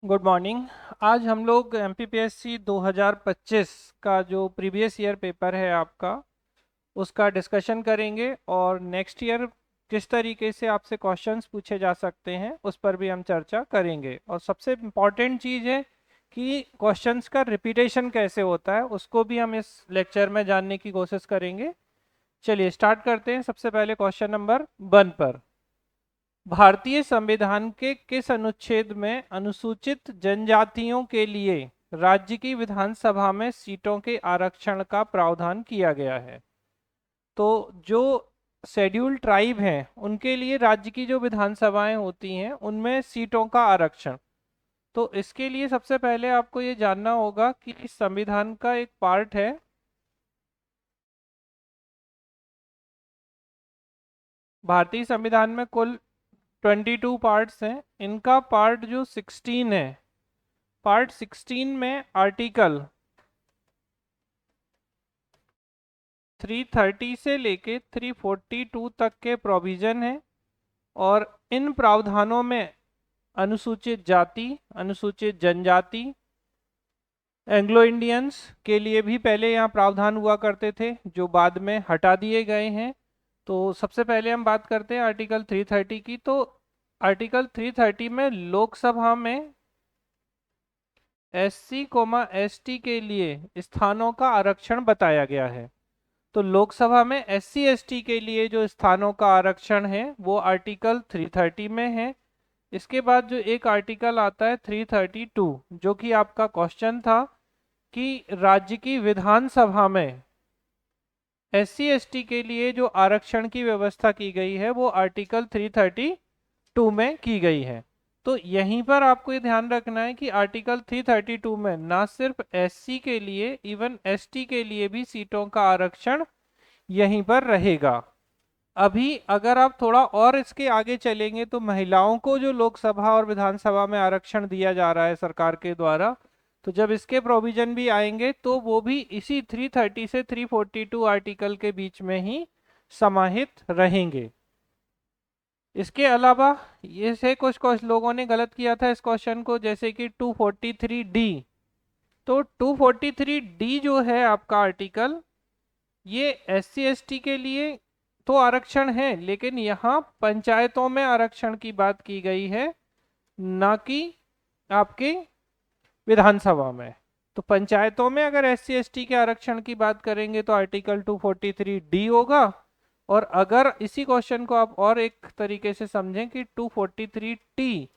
Good morning. आज हम लोग एमपीपीएससी 2025 का जो प्रीवियस ईयर पेपर है आपका उसका डिस्कशन करेंगे और नेक्स्ट ईयर किस तरीके से आपसे क्वेश्चंस पूछे जा सकते हैं उस पर भी हम चर्चा करेंगे। और सबसे इम्पॉर्टेंट चीज़ है कि क्वेश्चंस का रिपीटेशन कैसे होता है उसको भी हम इस लेक्चर में जानने की कोशिश करेंगे। चलिए स्टार्ट करते हैं। सबसे पहले क्वेश्चन नंबर 1 पर, भारतीय संविधान के किस अनुच्छेद में अनुसूचित जनजातियों के लिए राज्य की विधानसभा में सीटों के आरक्षण का प्रावधान किया गया है? तो जो शेड्यूल्ड ट्राइब हैं उनके लिए राज्य की जो विधानसभाएं होती हैं उनमें सीटों का आरक्षण। तो इसके लिए सबसे पहले आपको ये जानना होगा कि इस संविधान का एक पार्ट है, भारतीय संविधान में कुल 22 पार्ट्स हैं। इनका पार्ट जो 16 है, पार्ट 16 में आर्टिकल 330 से लेके 342 तक के प्रोविजन है। और इन प्रावधानों में अनुसूचित जाति, अनुसूचित जनजाति, एंग्लो इंडियंस के लिए भी पहले यहाँ प्रावधान हुआ करते थे जो बाद में हटा दिए गए हैं। तो सबसे पहले हम बात करते हैं आर्टिकल 330 की। तो आर्टिकल 330 में लोकसभा में एससी कोमा एसटी के लिए स्थानों का आरक्षण बताया गया है। तो लोकसभा में एससी एसटी के लिए जो स्थानों का आरक्षण है वो आर्टिकल 330 में है। इसके बाद जो एक आर्टिकल आता है 332, जो कि आपका क्वेश्चन था कि राज्य की विधानसभा में एससी एसटी के लिए जो आरक्षण की व्यवस्था की गई है वो आर्टिकल 332 में की गई है। तो यहीं पर आपको ये ध्यान रखना है कि आर्टिकल 332 में ना सिर्फ एससी के लिए, इवन एसटी के लिए भी सीटों का आरक्षण यहीं पर रहेगा। अभी अगर आप थोड़ा और इसके आगे चलेंगे तो महिलाओं को जो लोकसभा और विधानसभा में आरक्षण दिया जा रहा है सरकार के द्वारा, तो जब इसके प्रोविजन भी आएंगे तो वो भी इसी 330 से 342 आर्टिकल के बीच में ही समाहित रहेंगे। इसके अलावा ये से कुछ कुछ लोगों ने गलत किया था इस क्वेश्चन को, जैसे कि 243 डी। तो 243 डी जो है आपका आर्टिकल, ये एससी एसटी के लिए तो आरक्षण है, लेकिन यहाँ पंचायतों में आरक्षण की बात की गई है, ना कि आपके विधानसभा में। तो पंचायतों में अगर एससी एसटी के आरक्षण की बात करेंगे तो आर्टिकल 243 डी होगा। और अगर इसी क्वेश्चन को आप और एक तरीके से समझें कि 243 टी,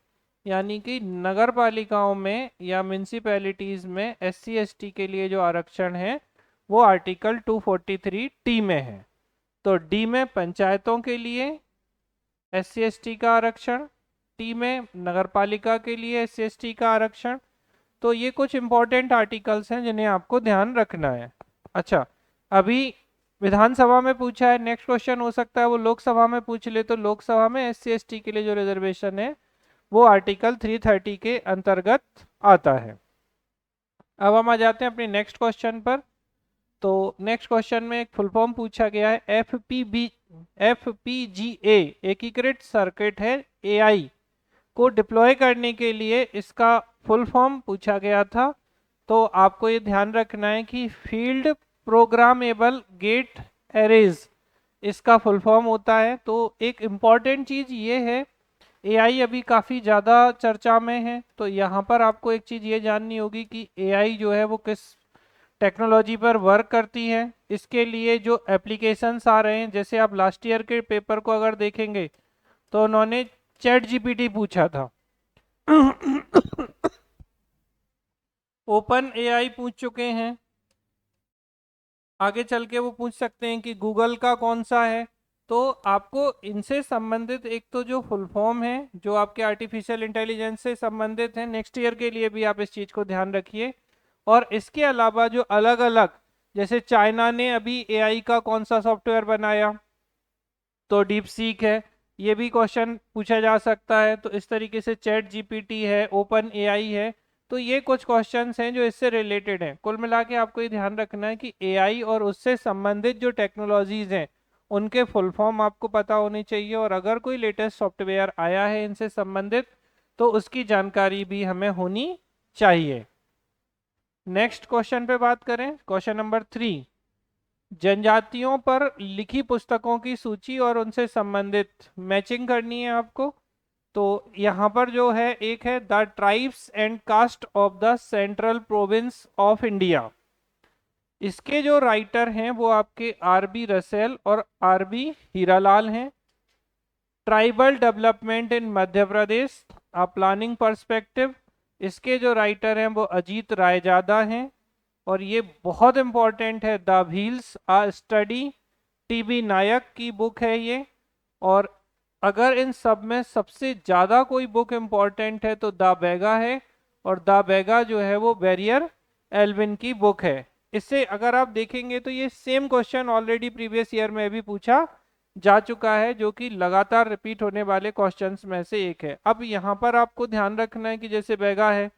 यानी कि नगर पालिकाओं में या म्यूनिसिपैलिटीज में एससी एसटी के लिए जो आरक्षण है वो आर्टिकल 243 टी में है। तो डी में पंचायतों के लिए एससी एसटी का आरक्षण, टी में नगरपालिका के लिए एससी एसटी का आरक्षण। तो ये कुछ इंपॉर्टेंट आर्टिकल्स हैं जिन्हें आपको ध्यान रखना है। अच्छा, अभी विधानसभा में पूछा है, नेक्स्ट क्वेश्चन हो सकता है वो लोकसभा में पूछ ले। तो लोकसभा में एससी एसटी के लिए जो रिजर्वेशन है वो आर्टिकल 330 के अंतर्गत आता है। अब हम आ जाते हैं अपने नेक्स्ट क्वेश्चन पर। तो नेक्स्ट क्वेश्चन में एक फुल फॉर्म पूछा गया है, एफपीजीए एकीकृत सर्किट है एआई को डिप्लॉय करने के लिए इसका फुल फॉर्म पूछा गया था। तो आपको ये ध्यान रखना है कि फील्ड प्रोग्रामेबल गेट एरेज इसका फुल फॉर्म होता है। तो एक इम्पॉर्टेंट चीज़ ये है, एआई अभी काफ़ी ज़्यादा चर्चा में है, तो यहाँ पर आपको एक चीज़ ये जाननी होगी कि एआई जो है वो किस टेक्नोलॉजी पर वर्क करती है। इसके लिए जो एप्लीकेशंस आ रहे हैं, जैसे आप लास्ट ईयर के पेपर को अगर देखेंगे तो उन्होंने चैट जीपीटी पूछा था, ओपन एआई पूछ चुके हैं, आगे चल के वो पूछ सकते हैं कि गूगल का कौन सा है। तो आपको इनसे संबंधित एक तो जो फुल फॉर्म है जो आपके आर्टिफिशियल इंटेलिजेंस से संबंधित है, नेक्स्ट ईयर के लिए भी आप इस चीज़ को ध्यान रखिए। और इसके अलावा जो अलग अलग, जैसे चाइना ने अभी एआई का कौन सा सॉफ्टवेयर बनाया, तो डीप सीक है, ये भी क्वेश्चन पूछा जा सकता है। तो इस तरीके से चैट जीपीटी है, ओपन एआई है। तो ये कुछ क्वेश्चंस हैं जो इससे रिलेटेड हैं। कुल मिला के आपको ये ध्यान रखना है कि एआई और उससे संबंधित जो टेक्नोलॉजीज हैं उनके फुल फॉर्म आपको पता होने चाहिए। और अगर कोई लेटेस्ट सॉफ्टवेयर आया है इनसे संबंधित तो उसकी जानकारी भी हमें होनी चाहिए। नेक्स्ट क्वेश्चन पे बात करें, क्वेश्चन नंबर 3, जनजातियों पर लिखी पुस्तकों की सूची और उनसे संबंधित मैचिंग करनी है आपको। तो यहाँ पर जो है एक है the tribes and caste of the central province of India. इसके जो राइटर हैं वो आपके आर.बी. रसेल और आर.बी. हीरालाल हैं। Tribal development in Madhya Pradesh, a planning perspective, इसके जो राइटर हैं वो अजीत रायजादा हैं। और ये बहुत इंपॉर्टेंट है, the wheels a study, TB. Nayak की बुक है ये। और अगर इन सब में सबसे ज़्यादा कोई बुक इम्पॉर्टेंट है तो द बेगा है, और द बेगा जो है वो बैरियर एल्विन की बुक है। इससे अगर आप देखेंगे तो ये same question already previous year में भी पूछा जा चुका है, जो कि लगातार रिपीट होने वाले क्वेश्चंस में से एक है। अब यहाँ पर आपको ध्यान रखना है कि जैसे बैगा है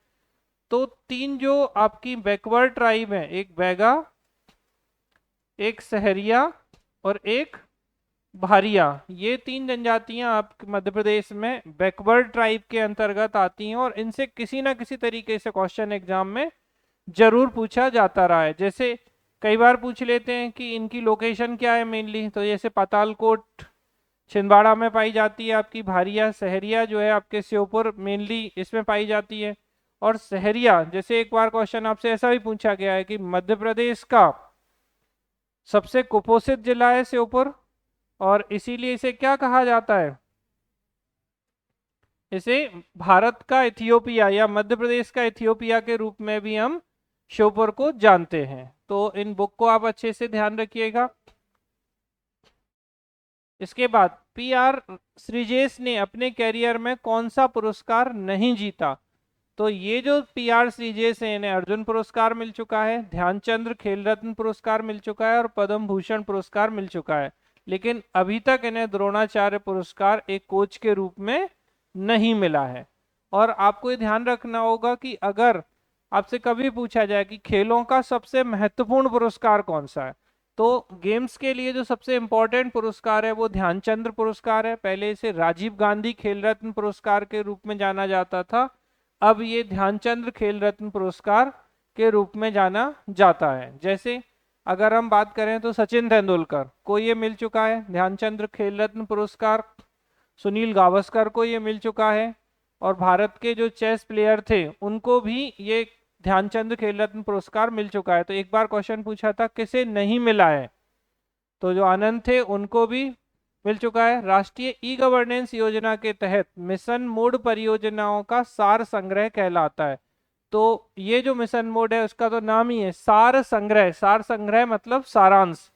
तो 3 जो आपकी बैकवर्ड ट्राइब है, एक बैगा, एक सहरिया और एक भारिया, ये 3 जनजातियां आप मध्य प्रदेश में बैकवर्ड ट्राइब के अंतर्गत आती हैं और इनसे किसी ना किसी तरीके से क्वेश्चन एग्जाम में जरूर पूछा जाता रहा है। जैसे कई बार पूछ लेते हैं कि इनकी लोकेशन क्या है मेनली, तो जैसे पातालकोट छिंदवाड़ा में पाई जाती है आपकी भारिया। सहरिया जो है आपके श्योपुर मेनली इसमें पाई जाती है। और सहरिया जैसे एक बार क्वेश्चन आपसे ऐसा भी पूछा गया है कि मध्य प्रदेश का सबसे कुपोषित जिला है श्योपुर, और इसीलिए इसे क्या कहा जाता है, इसे भारत का इथियोपिया या मध्य प्रदेश का इथियोपिया के रूप में भी हम श्योपुर को जानते हैं। तो इन बुक को आप अच्छे से ध्यान रखिएगा। इसके बाद पी.आर. श्रीजेश ने अपने कैरियर में कौन सा पुरस्कार नहीं जीता। तो ये जो पी.आर. श्रीजेश है इन्हें अर्जुन पुरस्कार मिल चुका है, ध्यानचंद्र खेल रत्न पुरस्कार मिल चुका है और पद्म भूषण पुरस्कार मिल चुका है, लेकिन अभी तक इन्हें द्रोणाचार्य पुरस्कार एक कोच के रूप में नहीं मिला है। और आपको ये ध्यान रखना होगा कि अगर आपसे कभी पूछा जाए कि खेलों का सबसे महत्वपूर्ण पुरस्कार कौन सा है, तो गेम्स के लिए जो सबसे इम्पोर्टेंट पुरस्कार है वो ध्यानचंद्र पुरस्कार है। पहले इसे राजीव गांधी खेल रत्न पुरस्कार के रूप में जाना जाता था, अब ये ध्यानचंद्र खेल रत्न पुरस्कार के रूप में जाना जाता है। जैसे अगर हम बात करें तो सचिन तेंदुलकर को ये मिल चुका है ध्यानचंद्र खेल रत्न पुरस्कार, सुनील गावस्कर को ये मिल चुका है, और भारत के जो चेस प्लेयर थे उनको भी ये ध्यानचंद्र खेल रत्न पुरस्कार मिल चुका है। तो एक बार क्वेश्चन पूछा था किसे नहीं मिला है, तो जो आनंद थे उनको भी मिल चुका है। राष्ट्रीय ई गवर्नेंस योजना के तहत मिशन मोड परियोजनाओं का सार संग्रह कहलाता है। तो ये जो मिशन मोड है उसका तो नाम ही है सार संग्रह, सार संग्रह मतलब सारांश,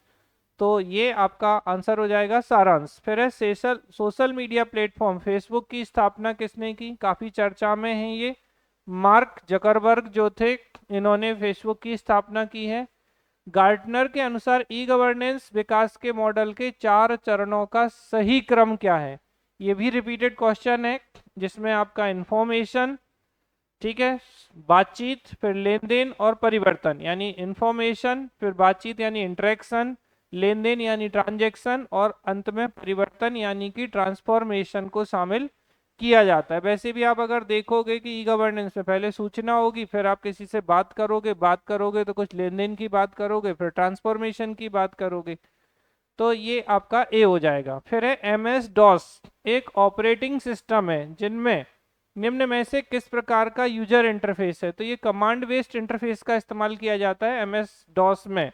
तो ये आपका आंसर हो जाएगा सारांश। फिर है सोशल मीडिया प्लेटफॉर्म फेसबुक की स्थापना किसने की, काफी चर्चा में है ये, मार्क जकरबर्ग जो थे इन्होंने फेसबुक की स्थापना की है। गार्टनर के अनुसार ई गवर्नेंस विकास के मॉडल के 4 चरणों का सही क्रम क्या है। ये भी रिपीटेड क्वेश्चन है जिसमें आपका इंफॉर्मेशन, ठीक है, बातचीत, फिर लेन देन और परिवर्तन, यानी इंफॉर्मेशन, फिर बातचीत यानी इंटरेक्शन, लेन देन यानी ट्रांजैक्शन, और अंत में परिवर्तन यानी कि ट्रांसफॉर्मेशन को शामिल किया जाता है। वैसे भी आप अगर देखोगे कि ई गवर्नेंस में पहले सूचना होगी, फिर आप किसी से बात करोगे तो कुछ लेन देन की बात करोगे, फिर ट्रांसफॉर्मेशन की बात करोगे, तो ये आपका ए हो जाएगा। फिर है एमएस डॉस एक ऑपरेटिंग सिस्टम है जिनमें निम्न में से किस प्रकार का यूजर इंटरफेस है। तो ये कमांड बेस्ड इंटरफेस का इस्तेमाल किया जाता है एमएस डॉस में।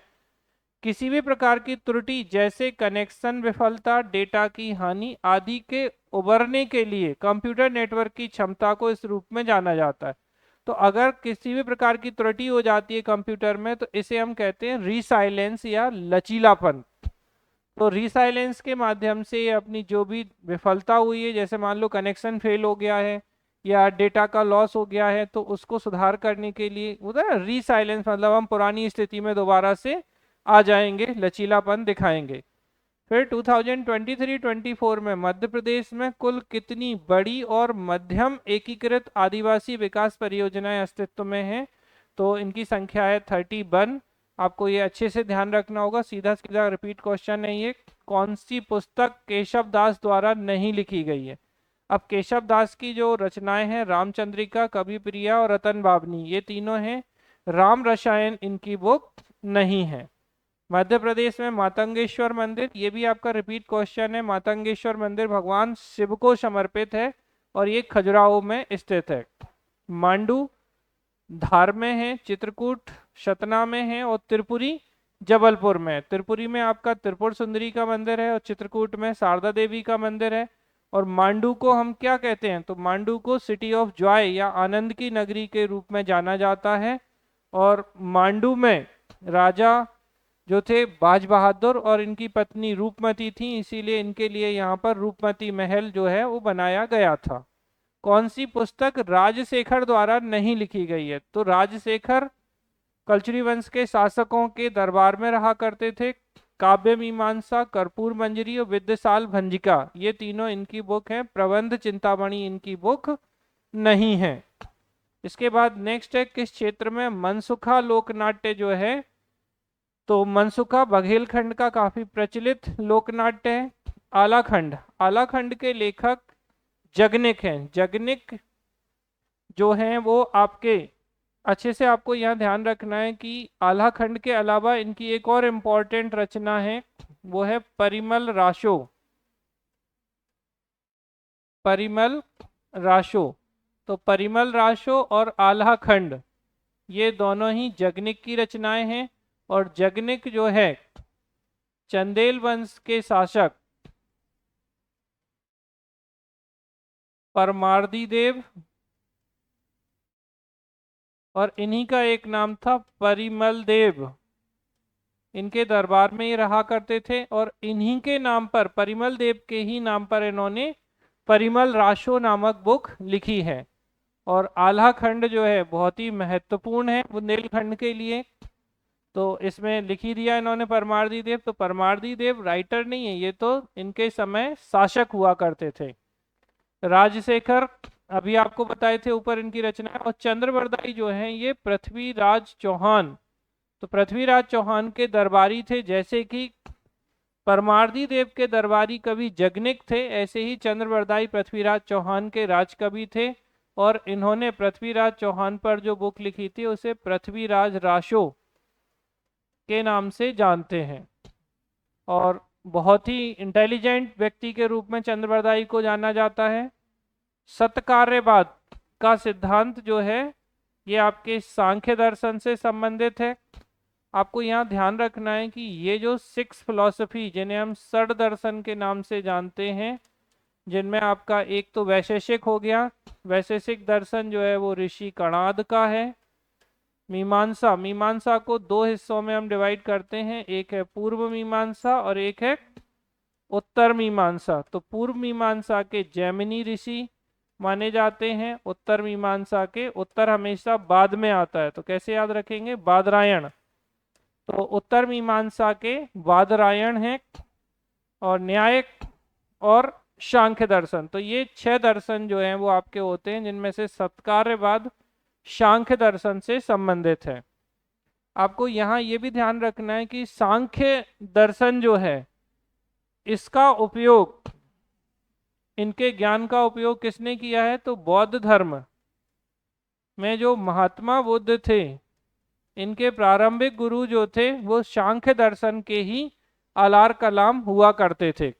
किसी भी प्रकार की त्रुटि जैसे कनेक्शन विफलता, डेटा की हानि आदि के उबरने के लिए कंप्यूटर नेटवर्क की क्षमता को इस रूप में जाना जाता है। तो अगर किसी भी प्रकार की त्रुटि हो जाती है कंप्यूटर में तो इसे हम कहते हैं रीसाइलेंस या लचीलापन। तो रीसाइलेंस के माध्यम से अपनी जो भी विफलता हुई है, जैसे मान लो कनेक्शन फेल हो गया है या डेटा का लॉस हो गया है, तो उसको सुधार करने के लिए होता है रीसाइलेंस, मतलब हम पुरानी स्थिति में दोबारा से आ जाएंगे, लचीलापन दिखाएंगे। फिर 2023-24 में मध्य प्रदेश में कुल कितनी बड़ी और मध्यम एकीकृत आदिवासी विकास परियोजनाएं अस्तित्व में हैं। तो इनकी संख्या है 31। आपको ये अच्छे से ध्यान रखना होगा, सीधा सीधा रिपीट क्वेश्चन है ये। कौन सी पुस्तक केशव दास द्वारा नहीं लिखी गई है। अब केशव दास की जो रचनाएं हैं, रामचंद्रिका, कवि प्रिया और रतन बावनी, ये तीनों हैं। राम रसायन इनकी बुक नहीं है। मध्य प्रदेश में मातंगेश्वर मंदिर, ये भी आपका रिपीट क्वेश्चन है। मातंगेश्वर मंदिर भगवान शिव को समर्पित है और ये खजुराहो में स्थित है। मांडू धार में है, चित्रकूट सतना में है और त्रिपुरी जबलपुर में। त्रिपुरी में आपका त्रिपुर सुंदरी का मंदिर है और चित्रकूट में शारदा देवी का मंदिर है। और मांडू को हम क्या कहते हैं, तो मांडू को सिटी ऑफ जॉय या आनंद की नगरी के रूप में जाना जाता है। और मांडू में राजा जो थे बाज बहादुर और इनकी पत्नी रूपमती थी, इसीलिए इनके लिए यहाँ पर रूपमती महल जो है वो बनाया गया था। कौन सी पुस्तक राजशेखर द्वारा नहीं लिखी गई है, तो राजशेखर कलचुरी वंश के शासकों के दरबार में रहा करते थे। काव्य मीमांसा, कर्पूर मंजरी और विद्यसाल भंजिका, ये तीनों इनकी बुक है। प्रबंध चिंतामणि इनकी बुक नहीं है। इसके बाद नेक्स्ट है, किस क्षेत्र में मनसुखा लोकनाट्य जो है, तो मनसुखा बघेलखंड का काफी प्रचलित लोकनाट्य है। आलाखंड, आलाखंड के लेखक जगनिक हैं। जगनिक जो हैं वो आपके अच्छे से आपको यहाँ ध्यान रखना है कि आलाखंड के अलावा इनकी एक और इम्पोर्टेंट रचना है, वो है परिमल राशो। परिमल राशो, तो परिमल राशो और आलाखंड ये दोनों ही जगनिक की रचनाएं हैं। और जगनिक जो है चंदेल वंश के शासक परमार्दी देव और इन्हीं का एक नाम था परिमल देव, इनके दरबार में ये रहा करते थे। और इन्हीं के नाम पर, परिमल देव के ही नाम पर इन्होंने परिमल राशो नामक बुक लिखी है। और आल्हाखंड जो है बहुत ही महत्वपूर्ण है बुंदेलखंड के लिए, तो इसमें लिखी दिया इन्होंने परमार्दी देव। तो परमार्दी देव राइटर नहीं है, ये तो इनके समय शासक हुआ करते थे। राजशेखर अभी आपको बताए थे ऊपर इनकी रचना। और चंद्रबरदाई जो है ये पृथ्वीराज चौहान, तो पृथ्वीराज चौहान के दरबारी थे। जैसे कि परमार्दी देव के दरबारी कवि जगनिक थे, ऐसे ही चंद्रबरदाई पृथ्वीराज चौहान के राजकवि थे। और इन्होंने पृथ्वीराज चौहान पर जो बुक लिखी थी उसे पृथ्वीराज राशो के नाम से जानते हैं। और बहुत ही इंटेलिजेंट व्यक्ति के रूप में चंद्रबरदाई को जाना जाता है। सत्कार्यवाद का सिद्धांत जो है ये आपके सांख्य दर्शन से संबंधित है। आपको यहाँ ध्यान रखना है कि ये जो 6 फिलॉसफी जिन्हें हम षड दर्शन के नाम से जानते हैं, जिनमें आपका एक तो वैशेषिक हो गया, वैशेषिक दर्शन जो है वो ऋषि कणाद का है। मीमांसा, मीमांसा को 2 हिस्सों में हम डिवाइड करते हैं, एक है पूर्व मीमांसा और एक है उत्तर मीमांसा। तो पूर्व मीमांसा के जैमिनी ऋषि माने जाते हैं, उत्तर मीमांसा के, उत्तर हमेशा बाद में आता है तो कैसे याद रखेंगे, बादरायण। तो उत्तर मीमांसा के बादरायण हैं। और न्यायिक और सांख्य दर्शन, तो ये 6 दर्शन जो हैं वो आपके होते हैं, जिनमें से सत्कार्यवाद सांख्य दर्शन से संबंधित है। आपको यहाँ ये भी ध्यान रखना है कि सांख्य दर्शन जो है इसका उपयोग, इनके ज्ञान का उपयोग किसने किया है, तो बौद्ध धर्म में जो महात्मा बुद्ध थे, इनके प्रारंभिक गुरु जो थे वो सांख्य दर्शन के ही आलार कलाम हुआ करते थे।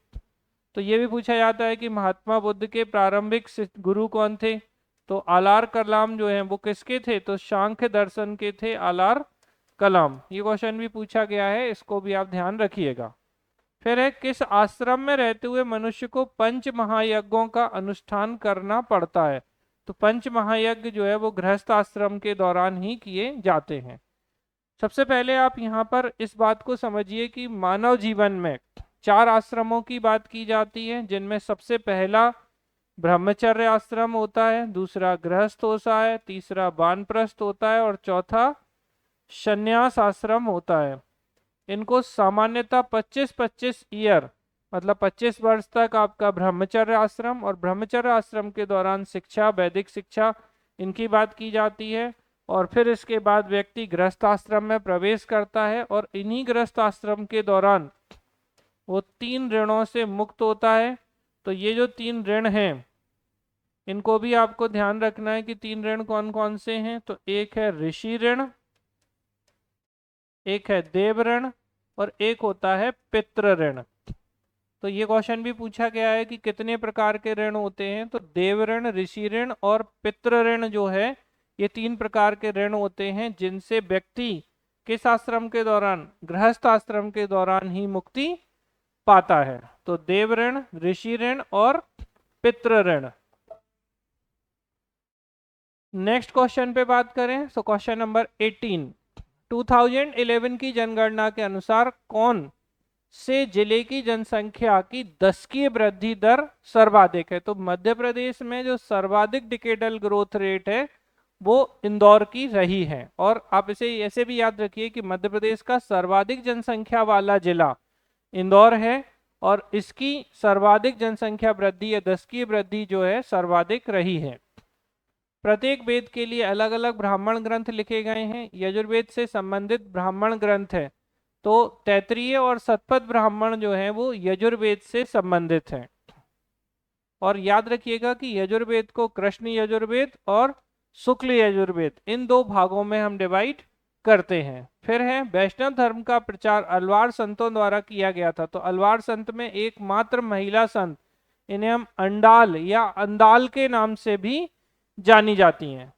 तो ये भी पूछा जाता है कि महात्मा बुद्ध के प्रारंभिक गुरु कौन थे, तो आलार कलाम जो है वो किसके थे, तो सांख्य दर्शन के थे आलार कलाम। ये क्वेश्चन भी पूछा गया है, इसको भी आप ध्यान रखिएगा। फिर है, किस आश्रम में रहते हुए मनुष्य को पंच महायज्ञों का अनुष्ठान करना पड़ता है, तो पंच महायज्ञ जो है वो गृहस्थ आश्रम के दौरान ही किए जाते हैं। सबसे पहले आप यहाँ पर इस बात को समझिए कि मानव जीवन में 4 आश्रमों की बात की जाती है, जिनमें सबसे पहला ब्रह्मचर्य आश्रम होता है, दूसरा गृहस्थ होता है, तीसरा वानप्रस्थ होता है और चौथा संन्यास आश्रम होता है। इनको सामान्यतः 25-25 ईयर मतलब 25 वर्ष तक आपका ब्रह्मचर्य आश्रम, और ब्रह्मचर्य आश्रम के दौरान शिक्षा, वैदिक शिक्षा, इनकी बात की जाती है। और फिर इसके बाद व्यक्ति गृहस्थ आश्रम में प्रवेश करता है और इन्हीं गृहस्थ आश्रम के दौरान वो 3 ऋणों से मुक्त होता है। तो ये जो 3 ऋण हैं इनको भी आपको ध्यान रखना है कि 3 ऋण कौन कौन से हैं। तो एक है ऋषि ऋण, एक है देव ऋण, और एक होता है पितृ ऋण। तो ये क्वेश्चन भी पूछा गया है कि कितने प्रकार के ऋण होते हैं। तो देव ऋण, ऋषि ऋण और पितृ ऋण जो है, ये 3 प्रकार के ऋण होते हैं जिनसे व्यक्ति किस आश्रम के दौरान, गृहस्थ आश्रम के दौरान ही मुक्ति पाता है। तो देव ऋण, ऋषि ऋण और पितृ ऋण। नेक्स्ट क्वेश्चन पे बात करें तो क्वेश्चन नंबर 18, 2011 की जनगणना के अनुसार कौन से जिले की जनसंख्या की दशकीय वृद्धि दर सर्वाधिक है। तो मध्य प्रदेश में जो सर्वाधिक डिकेडल ग्रोथ रेट है वो इंदौर की रही है। और आप इसे ऐसे भी याद रखिए कि मध्य प्रदेश का सर्वाधिक जनसंख्या वाला जिला इंदौर है, और इसकी सर्वाधिक जनसंख्या वृद्धि या दशकीय वृद्धि जो है सर्वाधिक रही है। प्रत्येक वेद के लिए अलग अलग ब्राह्मण ग्रंथ लिखे गए हैं। यजुर्वेद से संबंधित ब्राह्मण ग्रंथ है, तो तैत्तिरीय और शतपथ ब्राह्मण जो है वो यजुर्वेद से संबंधित हैं। और याद रखिएगा कि यजुर्वेद को कृष्ण यजुर्वेद और शुक्ल यजुर्वेद, इन 2 भागों में हम डिवाइड करते हैं। फिर है वैष्णव धर्म का प्रचार अलवार संतों द्वारा किया गया था। तो अलवार संत में एकमात्र महिला संत, इन्हें हम अंडाल या अंदाल के नाम से भी जानी जाती हैं।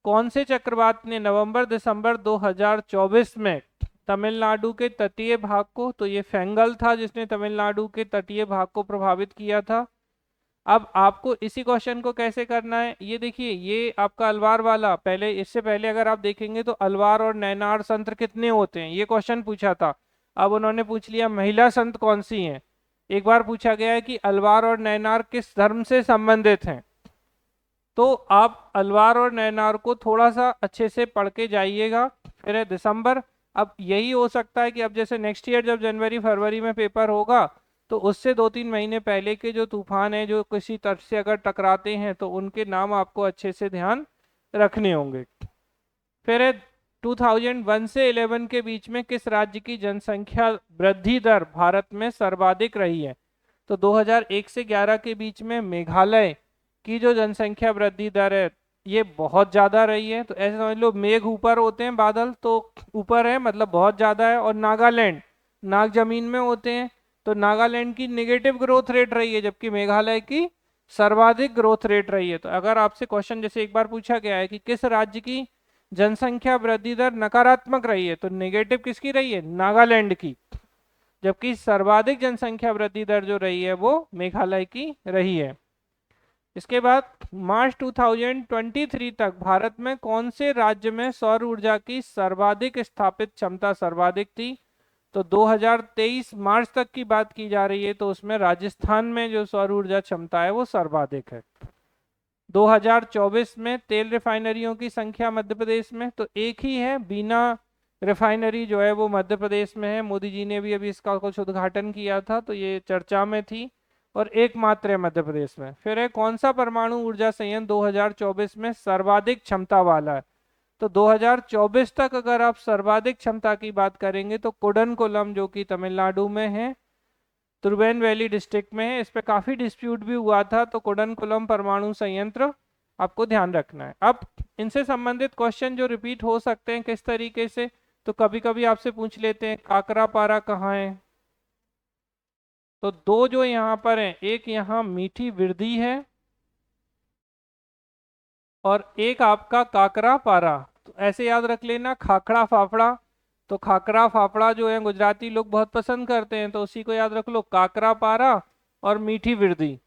कौन से चक्रवात ने नवंबर दिसंबर 2024 में तमिलनाडु के तटीय भाग को, तो ये फेंगल था जिसने तमिलनाडु के तटीय भाग को प्रभावित किया था। अब आपको इसी क्वेश्चन को कैसे करना है, ये देखिए, ये आपका अलवार वाला, पहले इससे पहले अगर आप देखेंगे तो अलवार और नैनार संत कितने होते हैं, ये क्वेश्चन पूछा था। अब उन्होंने पूछ लिया महिला संत कौन सी हैं। एक बार पूछा गया है कि अलवार और नैनार किस धर्म से संबंधित हैं। तो आप अलवार और नैनार को थोड़ा सा अच्छे से पढ़ के जाइएगा। फिर है दिसंबर। अब यही हो सकता है कि अब जैसे नेक्स्ट ईयर जब जनवरी फरवरी में पेपर होगा, तो उससे 2-3 महीने पहले के जो तूफान है जो किसी तट से अगर टकराते हैं तो उनके नाम आपको अच्छे से ध्यान रखने होंगे। फिर है 2001 से 11 के बीच में किस राज्य की जनसंख्या वृद्धि दर भारत में सर्वाधिक रही है। तो 2001 से 11 के बीच में मेघालय की जो जनसंख्या वृद्धि दर है ये बहुत ज़्यादा रही है। तो ऐसे समझ लो मेघ ऊपर होते हैं, बादल तो ऊपर है, मतलब बहुत ज़्यादा है। और नागालैंड, नाग जमीन में होते हैं, तो नागालैंड की नेगेटिव ग्रोथ रेट रही है, जबकि मेघालय की सर्वाधिक ग्रोथ रेट रही है। तो अगर आपसे क्वेश्चन जैसे एक बार पूछा गया है कि किस राज्य की जनसंख्या वृद्धि दर नकारात्मक रही है, तो नेगेटिव किसकी रही है, नागालैंड की। जबकि सर्वाधिक जनसंख्या वृद्धि दर जो रही है वो मेघालय की रही है। इसके बाद मार्च 2023 तक भारत में कौन से राज्य में सौर ऊर्जा की सर्वाधिक स्थापित क्षमता सर्वाधिक थी। तो 2023 मार्च तक की बात की जा रही है, तो उसमें राजस्थान में जो सौर ऊर्जा क्षमता है वो सर्वाधिक है। 2024 में तेल रिफाइनरियों की संख्या मध्य प्रदेश में तो एक ही है, बीना रिफाइनरी जो है वो मध्य प्रदेश में है। मोदी जी ने भी अभी इसका कुछ उद्घाटन किया था, तो ये चर्चा में थी, और एकमात्र है मध्य प्रदेश में। फिर है कौन सा परमाणु ऊर्जा संयंत्र 2024 में सर्वाधिक क्षमता वाला है। तो 2024 तक अगर आप सर्वाधिक क्षमता की बात करेंगे तो कुडनकुलम जो कि तमिलनाडु में है, तुर्बेन वैली डिस्ट्रिक्ट में है, इस पे काफी डिस्प्यूट भी हुआ था। तो कुडनकुलम परमाणु संयंत्र आपको ध्यान रखना है। अब इनसे संबंधित क्वेश्चन जो रिपीट हो सकते हैं किस तरीके से, तो कभी कभी आपसे पूछ लेते हैं काकरापारा कहाँ है। तो 2 जो यहाँ पर है, एक यहाँ मीठी विरदी है और एक आपका काकरा पारा। तो ऐसे याद रख लेना, खाखड़ा फाफड़ा। तो खाकरा फाफड़ा जो है गुजराती लोग बहुत पसंद करते हैं, तो उसी को याद रख लो, काकरा पारा और मीठी विरदी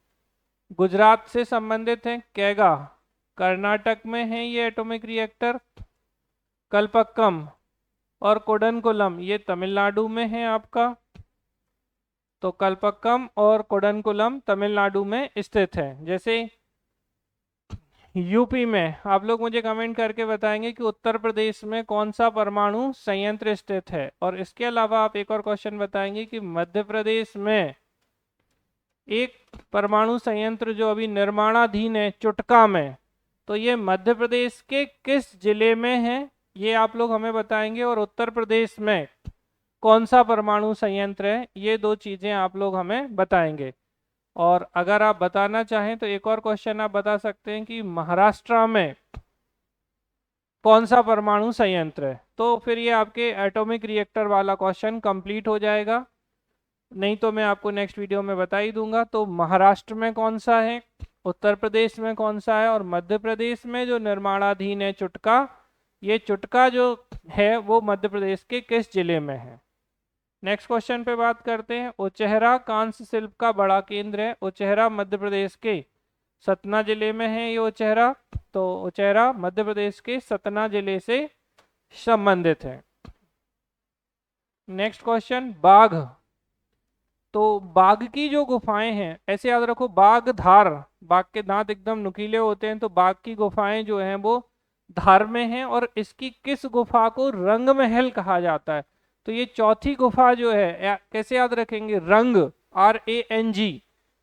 गुजरात से संबंधित है। कैगा कर्नाटक में है ये एटॉमिक रिएक्टर। कलपक्कम और कोडनकुलम ये तमिलनाडु में है आपका। तो कलपक्कम और कोडनकुलम तमिलनाडु में स्थित है। जैसे यूपी में आप लोग मुझे कमेंट करके बताएंगे कि उत्तर प्रदेश में कौन सा परमाणु संयंत्र स्थित है। और इसके अलावा आप एक और क्वेश्चन बताएंगे कि मध्य प्रदेश में एक परमाणु संयंत्र जो अभी निर्माणाधीन है चुटका में, तो ये मध्य प्रदेश के किस जिले में है, ये आप लोग हमें बताएंगे। और उत्तर प्रदेश में कौन सा परमाणु संयंत्र है, ये 2 चीजें आप लोग हमें बताएंगे। और अगर आप बताना चाहें तो एक और क्वेश्चन आप बता सकते हैं कि महाराष्ट्र में कौन सा परमाणु संयंत्र है, तो फिर ये आपके एटॉमिक रिएक्टर वाला क्वेश्चन कंप्लीट हो जाएगा। नहीं तो मैं आपको नेक्स्ट वीडियो में बता ही दूंगा। तो महाराष्ट्र में कौन सा है, उत्तर प्रदेश में कौन सा है, और मध्य प्रदेश में जो निर्माणाधीन है चुटका, ये चुटका जो है वो मध्य प्रदेश के किस जिले में है। नेक्स्ट क्वेश्चन पे बात करते हैं। उचेहरा कांस्य शिल्प का बड़ा केंद्र है। उचेहरा मध्य प्रदेश के सतना जिले में है ये उचेहरा। तो उचेहरा मध्य प्रदेश के सतना जिले से संबंधित है। नेक्स्ट क्वेश्चन, बाघ। तो बाघ की जो गुफाएं हैं, ऐसे याद रखो, बाघ धार, बाघ के दांत एकदम नुकीले होते हैं, तो बाघ की गुफाएं जो हैं वो धार में हैं। और इसकी किस गुफा को रंग महल कहा जाता है, तो ये चौथी गुफा जो है, कैसे याद रखेंगे, रंग, RANG।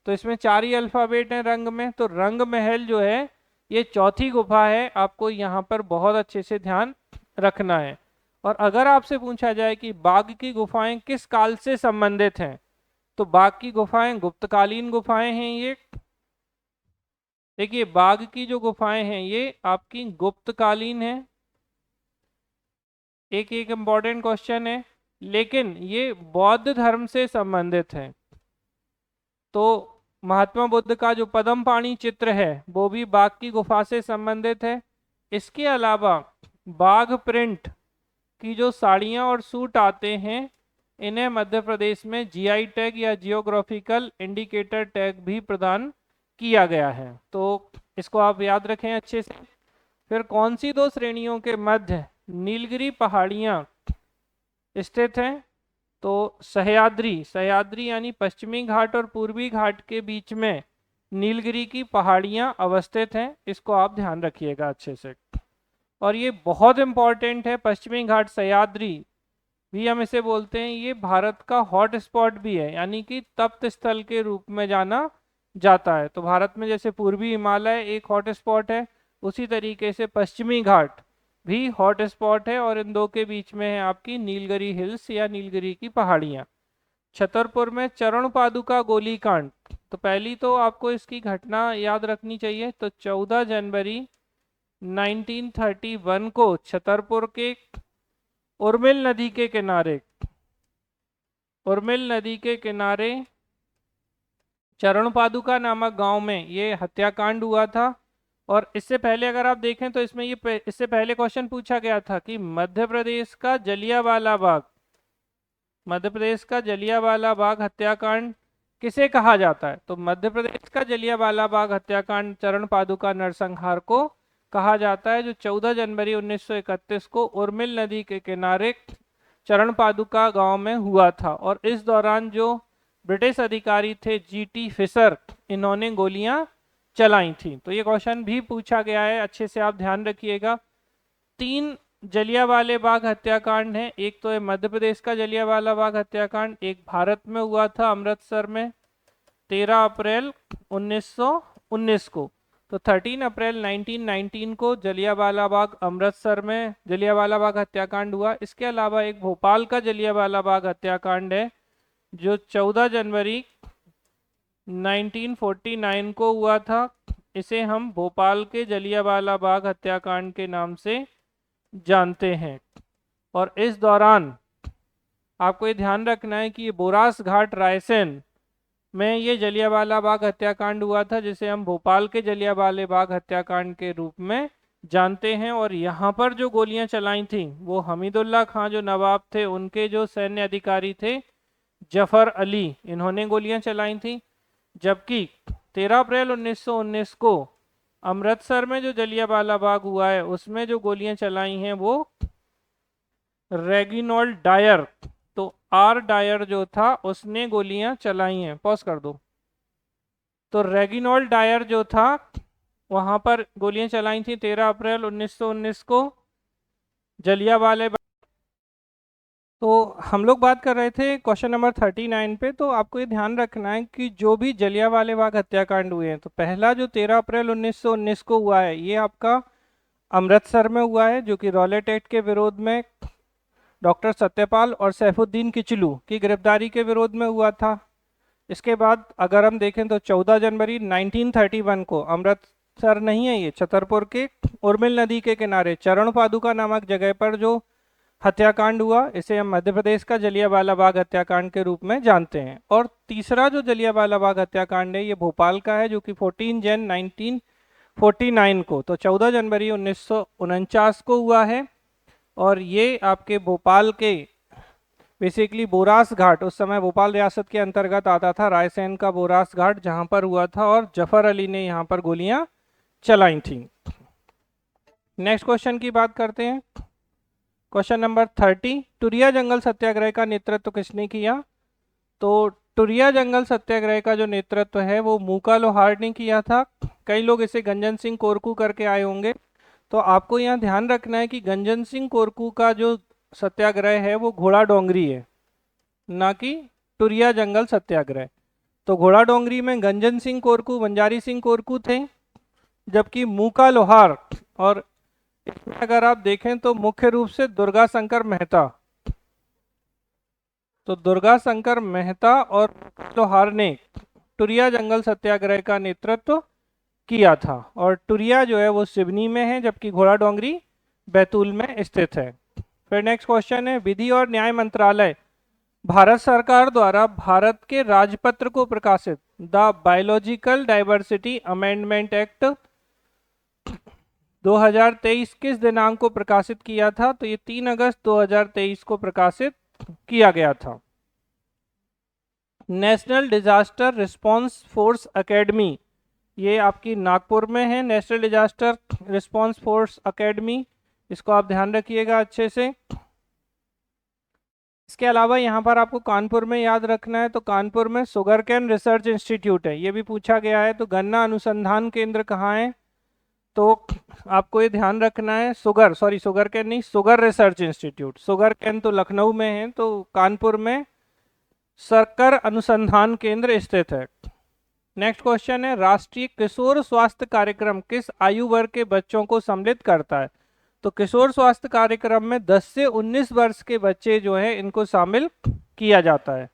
तो इसमें 4 ही अल्फाबेट हैं रंग में, तो रंग महल जो है ये चौथी गुफा है। आपको यहाँ पर बहुत अच्छे से ध्यान रखना है। और अगर आपसे पूछा जाए कि बाघ की गुफाएं किस काल से संबंधित हैं, तो बाघ की गुफाएं गुप्तकालीन गुफाएं हैं ये। देखिए बाघ की जो गुफाएं हैं ये आपकी गुप्तकालीन है। एक एक इम्पॉर्टेंट क्वेश्चन है, लेकिन ये बौद्ध धर्म से संबंधित है। तो महात्मा बुद्ध का जो पद्म पाणी चित्र है वो भी बाघ की गुफा से संबंधित है। इसके अलावा बाघ प्रिंट की जो साड़ियाँ और सूट आते हैं, इन्हें मध्य प्रदेश में GI टैग या जियोग्राफिकल इंडिकेटर टैग भी प्रदान किया गया है। तो इसको आप याद रखें अच्छे से। फिर कौन सी 2 श्रेणियों के मध्य नीलगिरी पहाड़ियाँ स्थित हैं, तो सह्याद्री, सह्याद्री यानी पश्चिमी घाट और पूर्वी घाट के बीच में नीलगिरी की पहाड़ियाँ अवस्थित हैं। इसको आप ध्यान रखिएगा अच्छे से। और ये बहुत इंपॉर्टेंट है, पश्चिमी घाट सह्याद्री भी हम इसे बोलते हैं, ये भारत का हॉट स्पॉट भी है, यानी कि तप्त स्थल के रूप में जाना जाता है। तो भारत में जैसे पूर्वी हिमालय एक हॉट स्पॉट है, उसी तरीके से पश्चिमी घाट भी हॉट स्पॉट है। और इन दो के बीच में है आपकी नीलगिरी हिल्स या नीलगिरी की पहाड़ियाँ। छतरपुर में चरण पादुका गोलीकांड, तो पहली तो आपको इसकी घटना याद रखनी चाहिए। तो 14 जनवरी 1931 को छतरपुर के उर्मिल नदी के किनारे, उर्मिल नदी के किनारे चरण पादुका नामक गांव में ये हत्याकांड हुआ था। और इससे पहले अगर आप देखें तो इसमें इससे पहले क्वेश्चन पूछा गया था कि मध्य प्रदेश का जलियांवाला बाग, मध्य प्रदेश का जलियांवाला बाग हत्याकांड किसे कहा जाता है, तो मध्य प्रदेश का जलियांवाला बाग हत्याकांड चरण पादुका नरसंहार को कहा जाता है, जो 14 जनवरी 1931 को उर्मिल नदी के किनारे चरण पादुका गांव में हुआ था। और इस दौरान जो ब्रिटिश अधिकारी थे GT फिशर, इन्होंने गोलियां चलाई थी। तो ये क्वेश्चन भी पूछा गया है, अच्छे से आप ध्यान रखिएगा। 3 जलियांवाले बाग हत्याकांड हैं, एक तो है मध्य प्रदेश का जलियांवाला बाग हत्याकांड, एक भारत में हुआ था अमृतसर में 13 अप्रैल 1919 को। तो 13 अप्रैल 1919 को जलियांवाला बाग अमृतसर में जलियांवाला बाग हत्याकांड हुआ। इसके अलावा एक भोपाल का जलियांवाला बाग हत्याकांड है जो 14 जनवरी 1949 को हुआ था। इसे हम भोपाल के जलियांवाला बाग हत्याकांड के नाम से जानते हैं। और इस दौरान आपको ये ध्यान रखना है कि बोरास घाट रायसेन में ये जलियांवाला बाग हत्याकांड हुआ था, जिसे हम भोपाल के जलियांवाला बाग हत्याकांड के रूप में जानते हैं। और यहाँ पर जो गोलियां चलाई थी वो हमीदुल्ला खां जो नवाब थे, उनके जो सैन्य अधिकारी थे जफर अली, इन्होंने गोलियां चलाई थी। जबकि 13 अप्रैल 1919 को अमृतसर में जो जलियांवाला बाग हुआ है उसमें जो गोलियां चलाई हैं वो रेगिनोल्ड डायर, तो R डायर जो था उसने गोलियां चलाई हैं। पॉज कर दो। तो रेगिनोल्ड डायर जो था वहां पर गोलियां चलाई थी 13 अप्रैल 1919 को जलियांवाले। तो हम लोग बात कर रहे थे क्वेश्चन नंबर 39 पे। तो आपको ये ध्यान रखना है कि जो भी जलियांवाले बाग हत्याकांड हुए हैं, तो पहला जो 13 अप्रैल 1919 को हुआ है ये आपका अमृतसर में हुआ है, जो कि रॉलेट एक्ट के विरोध में डॉक्टर सत्यपाल और सैफुद्दीन किचलू की गिरफ्तारी के विरोध में हुआ था। इसके बाद अगर हम देखें तो 14 जनवरी 1931 को अमृतसर नहीं है, ये छतरपुर के उर्मिल नदी के किनारे चरण पादुका नामक जगह पर जो हत्याकांड हुआ, इसे हम मध्य प्रदेश का जलियांवाला बाग हत्याकांड के रूप में जानते हैं। और तीसरा जो जलियांवाला बाग हत्याकांड है ये भोपाल का है, जो कि 14 जन 1949 को, तो 14 जनवरी 1949 को हुआ है। और ये आपके भोपाल के बेसिकली बोरास घाट, उस समय भोपाल रियासत के अंतर्गत आता था, रायसेन का बोरास घाट, जहां पर हुआ था और जफर अली ने यहां पर गोलियां चलाई थी। नेक्स्ट क्वेश्चन की बात करते हैं। क्वेश्चन नंबर 30, टुरिया जंगल सत्याग्रह का नेतृत्व किसने किया? तो टुरिया जंगल सत्याग्रह का जो नेतृत्व है वो मूका लोहार ने किया था। कई लोग इसे गंजन सिंह कोरकू करके आए होंगे, तो आपको यहाँ ध्यान रखना है कि गंजन सिंह कोरकू का जो सत्याग्रह है वो घोड़ा डोंगरी है, ना कि टुरिया जंगल सत्याग्रह। तो घोड़ा डोंगरी में गंजन सिंह कोरकू, बंजारी सिंह कोरकू थे, जबकि मूका लोहार और इसमें अगर आप देखें तो मुख्य रूप से दुर्गा शंकर मेहता, तो दुर्गा शंकर मेहता और लोहार ने टुरिया जंगल सत्याग्रह का नेतृत्व किया था। और टुरिया जो है वो सिवनी में है, जबकि घोड़ा डोंगरी बैतूल में स्थित है। फिर नेक्स्ट क्वेश्चन है, विधि और न्याय मंत्रालय भारत सरकार द्वारा भारत के राजपत्र को प्रकाशित the biological diversity amendment act 2023 किस दिनांक को प्रकाशित किया था? तो ये 3 अगस्त 2023 को प्रकाशित किया गया था। National disaster response force academy, ये आपकी नागपुर में है, national disaster response force academy, इसको आप ध्यान रखिएगा अच्छे से। इसके अलावा यहाँ पर आपको कानपुर में याद रखना है, तो कानपुर में शुगर कैन रिसर्च इंस्टीट्यूट है, ये भी पूछा गया है। तो गन्ना अनुसंधान केंद्र कहाँ है? तो आपको ये ध्यान रखना है, शुगर कैन नहीं, sugar research institute, sugar cane तो लखनऊ में है, तो कानपुर में शक्कर अनुसंधान केंद्र स्थित है। नेक्स्ट क्वेश्चन है, राष्ट्रीय किशोर स्वास्थ्य कार्यक्रम किस आयु वर्ग के बच्चों को सम्मिलित करता है? तो किशोर स्वास्थ्य कार्यक्रम में 10 से 19 वर्ष के बच्चे जो है इनको शामिल किया जाता है।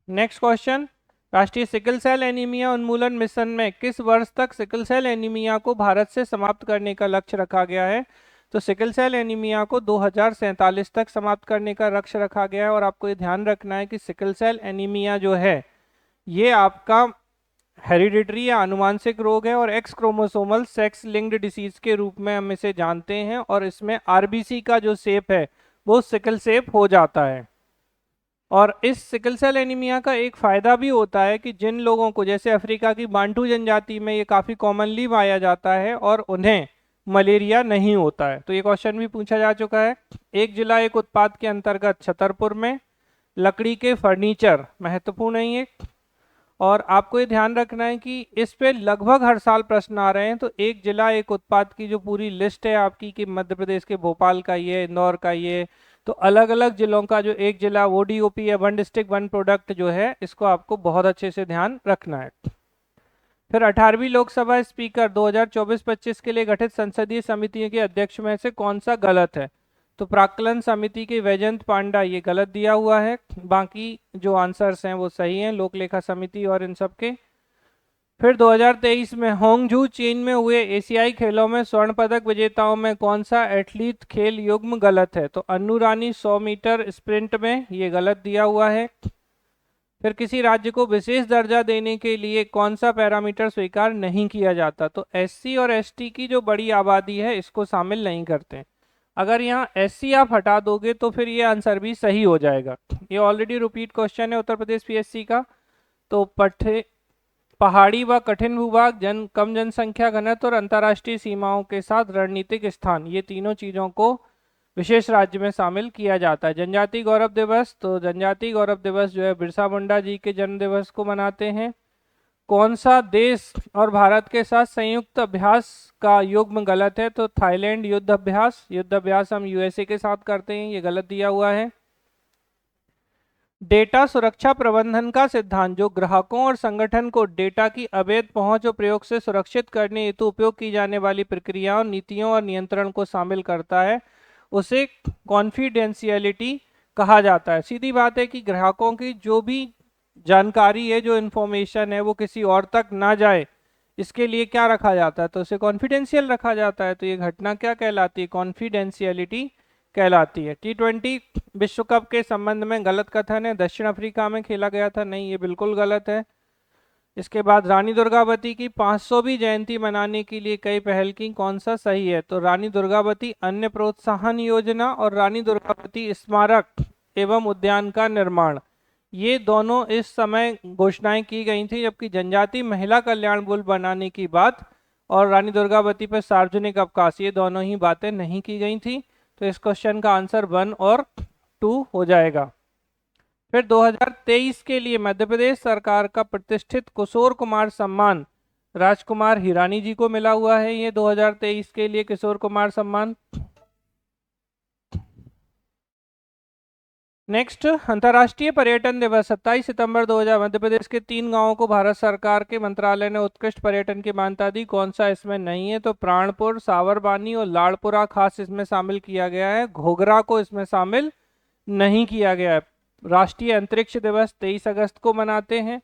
नेक्स्ट क्वेश्चन, राष्ट्रीय सिकल सेल एनीमिया उन्मूलन मिशन में किस वर्ष तक सिकल सेल एनीमिया को भारत से समाप्त करने का लक्ष्य रखा गया है? तो सिकल सेल एनीमिया को 2047 तक समाप्त करने का लक्ष्य रखा गया है। और आपको ये ध्यान रखना है कि सिकल सेल एनीमिया जो है ये आपका हेरिडिटरी या आनुवांशिक रोग है और x chromosomal sex linked disease के रूप में हम इसे जानते हैं। और इसमें आरबीसी का जो शेप है वो सिकल शेप हो जाता है। और इस सिकल सेल एनीमिया का एक फायदा भी होता है कि जिन लोगों को, जैसे अफ्रीका की बांटू जनजाति में ये काफ़ी कॉमनली पाया जाता है और उन्हें मलेरिया नहीं होता है। तो ये क्वेश्चन भी पूछा जा चुका है। एक जिला एक उत्पाद के अंतर्गत छतरपुर में लकड़ी के फर्नीचर महत्वपूर्ण है ये। और आपको ये ध्यान रखना है कि इस पे लगभग हर साल प्रश्न आ रहे हैं। तो एक जिला एक उत्पाद की जो पूरी लिस्ट है आपकी, कि मध्य प्रदेश के भोपाल का ये, इंदौर का ये, तो अलग अलग जिलों का जो एक जिला वो डीओपी या वन डिस्ट्रिक्ट वन प्रोडक्ट जो है, इसको आपको बहुत अच्छे से ध्यान रखना है। फिर 18वीं लोकसभा स्पीकर 2024-25 के लिए गठित संसदीय समिति के अध्यक्ष में से कौन सा गलत है? तो प्राक्कलन समिति के वैजयंत पांडा, ये गलत दिया हुआ है, बाकी जो आंसर्स हैं वो सही हैं, लोक लेखा समिति और इन सब के। फिर 2023 में होंगझू चीन में हुए एशियाई खेलों में स्वर्ण पदक विजेताओं में कौन सा एथलीट खेल युग्म गलत है? तो अन्नू रानी 100 मीटर स्प्रिंट में, ये गलत दिया हुआ है। फिर किसी राज्य को विशेष दर्जा देने के लिए कौन सा पैरामीटर स्वीकार नहीं किया जाता? तो एससी और एसटी की जो बड़ी आबादी है इसको शामिल नहीं करते। अगर यहाँ एससी आप हटा दोगे तो फिर ये आंसर भी सही हो जाएगा। ये ऑलरेडी रिपीट क्वेश्चन है उत्तर प्रदेश पीएससी का। तो पहाड़ी व कठिन भूभाग, कम जनसंख्या घनत्व और अंतर्राष्ट्रीय सीमाओं के साथ रणनीतिक स्थान, ये तीनों चीज़ों को विशेष राज्य में शामिल किया जाता है। जनजाति गौरव दिवस, तो जनजाति गौरव दिवस जो है बिरसा मुंडा जी के जन्म दिवस को मनाते हैं। कौन सा देश और भारत के साथ संयुक्त अभ्यास का युग्म गलत है? तो थाईलैंड युद्ध अभ्यास हम यूएसए के साथ करते हैं, ये गलत दिया हुआ है। डेटा सुरक्षा प्रबंधन का सिद्धांत जो ग्राहकों और संगठन को डेटा की अवैध पहुंच और प्रयोग से सुरक्षित करने हेतु उपयोग की जाने वाली प्रक्रियाओं, नीतियों और नियंत्रण को शामिल करता है, उसे कॉन्फिडेंशियलिटी कहा जाता है। सीधी बात है कि ग्राहकों की जो भी जानकारी है, जो इन्फॉर्मेशन है वो किसी और तक ना जाए, इसके लिए क्या रखा जाता है, तो उसे कॉन्फिडेंशियल रखा जाता है। तो ये घटना क्या कहलाती है, कॉन्फिडेंशियलिटी कहलाती है। T20 विश्व कप के संबंध में गलत कथन है, दक्षिण अफ्रीका में खेला गया था, नहीं ये बिल्कुल गलत है। इसके बाद रानी दुर्गावती की 500वीं जयंती मनाने के लिए कई पहल की, कौन सा सही है, तो रानी दुर्गावती अन्य प्रोत्साहन योजना और रानी दुर्गावती स्मारक एवं उद्यान का निर्माण, ये दोनों इस समय घोषणाएं की गई थी, जबकि जनजाति महिला कल्याण बोर्ड बनाने की बात और रानी दुर्गावती पर सार्वजनिक अवकाश, ये दोनों ही बातें नहीं की गई थी। तो इस क्वेश्चन का आंसर 1 और 2 हो जाएगा। फिर 2023 के लिए मध्य प्रदेश सरकार का प्रतिष्ठित किशोर कुमार सम्मान राजकुमार हिरानी जी को मिला हुआ है। ये 2023 के लिए किशोर कुमार सम्मान। नेक्स्ट, अंतर्राष्ट्रीय पर्यटन दिवस 27 सितंबर 2000, मध्य प्रदेश के 3 गांवों को भारत सरकार के मंत्रालय ने उत्कृष्ट पर्यटन की मान्यता दी, कौन सा इसमें नहीं है, तो प्राणपुर, सावरबानी और लाड़पुरा खास इसमें शामिल किया गया है, घोघरा को इसमें शामिल नहीं किया गया है। राष्ट्रीय अंतरिक्ष दिवस 23 अगस्त को मनाते हैं।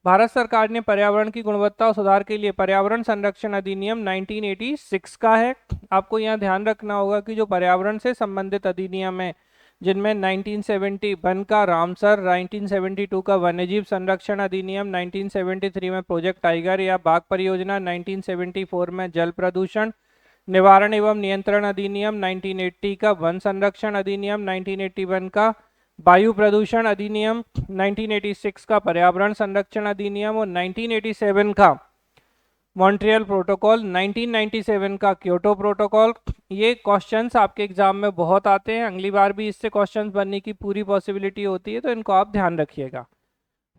भारत सरकार ने पर्यावरण की गुणवत्ता और सुधार के लिए पर्यावरण संरक्षण अधिनियम 1986 का है। आपको यहाँ ध्यान रखना होगा कि जो पर्यावरण से संबंधित अधिनियम है, जिनमें 1971 का रामसर, 1972 का वन्यजीव संरक्षण अधिनियम, 1973 में प्रोजेक्ट टाइगर या बाघ परियोजना, 1974 में जल प्रदूषण निवारण एवं नियंत्रण अधिनियम, 1980 का वन संरक्षण अधिनियम, 1981 का वायु प्रदूषण अधिनियम, 1986 का पर्यावरण संरक्षण अधिनियम और 1987 का मॉन्ट्रियल प्रोटोकॉल, 1997 का क्योटो प्रोटोकॉल। ये क्वेश्चंस आपके एग्जाम में बहुत आते हैं, अगली बार भी इससे क्वेश्चंस बनने की पूरी पॉसिबिलिटी होती है, तो इनको आप ध्यान रखिएगा।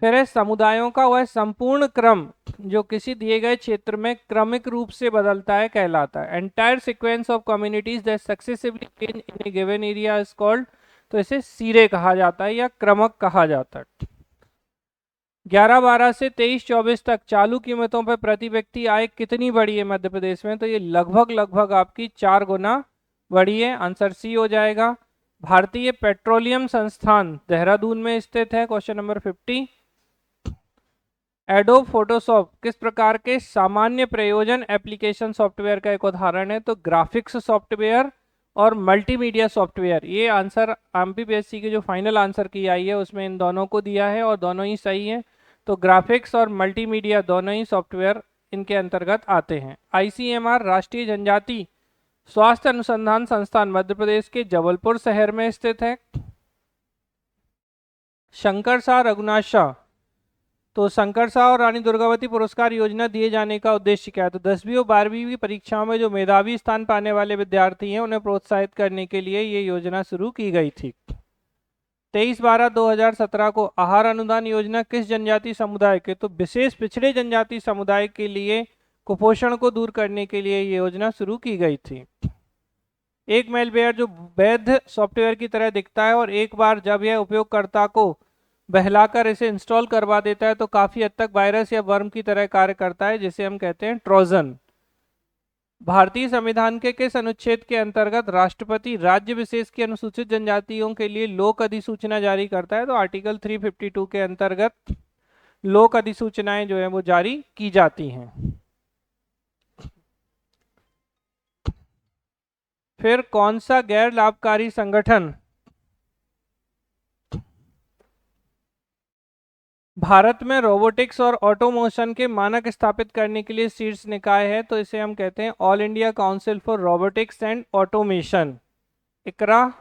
फिर है समुदायों का वह संपूर्ण क्रम जो किसी दिए गए क्षेत्र में क्रमिक रूप से बदलता है कहलाता है। Entire sequence of communities that successively change in A given area is called, तो इसे सीरे कहा जाता है या क्रमक कहा जाता है। 11-12 से 23-24 तक चालू कीमतों पर प्रति व्यक्ति आय कितनी बढ़ी है मध्य प्रदेश में, तो ये लगभग आपकी 4 गुना बढ़ी है, आंसर सी हो जाएगा। भारतीय पेट्रोलियम संस्थान देहरादून में स्थित है, क्वेश्चन नंबर 50। एडोब फोटोशॉप किस प्रकार के सामान्य प्रयोजन एप्लीकेशन सॉफ्टवेयर का एक उदाहरण है, तो ग्राफिक्स सॉफ्टवेयर और मल्टीमीडिया सॉफ्टवेयर। ये आंसर एमपीपीएससी की जो फाइनल आंसर की आई है उसमें इन दोनों को दिया है और दोनों ही सही है। तो ग्राफिक्स और मल्टीमीडिया दोनों ही सॉफ्टवेयर इनके अंतर्गत आते हैं। आईसीएमआर राष्ट्रीय जनजाति स्वास्थ्य अनुसंधान संस्थान मध्य प्रदेश के जबलपुर शहर में स्थित है। शंकर शाह रघुनाथ शाह, तो शंकर शाह और रानी दुर्गावती पुरस्कार योजना दिए जाने का उद्देश्य क्या है, तो 10वीं और 12वीं की परीक्षाओं में जो मेधावी स्थान पाने वाले विद्यार्थी हैं उन्हें प्रोत्साहित करने के लिए ये योजना शुरू की गई थी। 23/12/2017 को आहार अनुदान योजना किस जनजाति समुदाय के, तो विशेष पिछड़े जनजाति समुदाय के लिए कुपोषण को दूर करने के लिए ये योजना शुरू की गई थी। एक मेलवेयर जो वैध सॉफ्टवेयर की तरह दिखता है और एक बार जब यह उपयोगकर्ता को बहलाकर इसे इंस्टॉल करवा देता है तो काफी हद तक वायरस या वर्म की तरह कार्य करता है, जिसे हम कहते हैं ट्रोजन। भारतीय संविधान के किस अनुच्छेद के अंतर्गत राष्ट्रपति राज्य विशेष की अनुसूचित जनजातियों के लिए लोक अधिसूचना जारी करता है, तो आर्टिकल 352 के अंतर्गत लोक अधिसूचनाएं जो है वो जारी की जाती हैं। फिर कौन सा गैर लाभकारी संगठन भारत में रोबोटिक्स और ऑटोमोशन के मानक स्थापित करने के लिए शीर्ष निकाय है, तो इसे हम कहते हैं all India council for robotics and automation. ICRA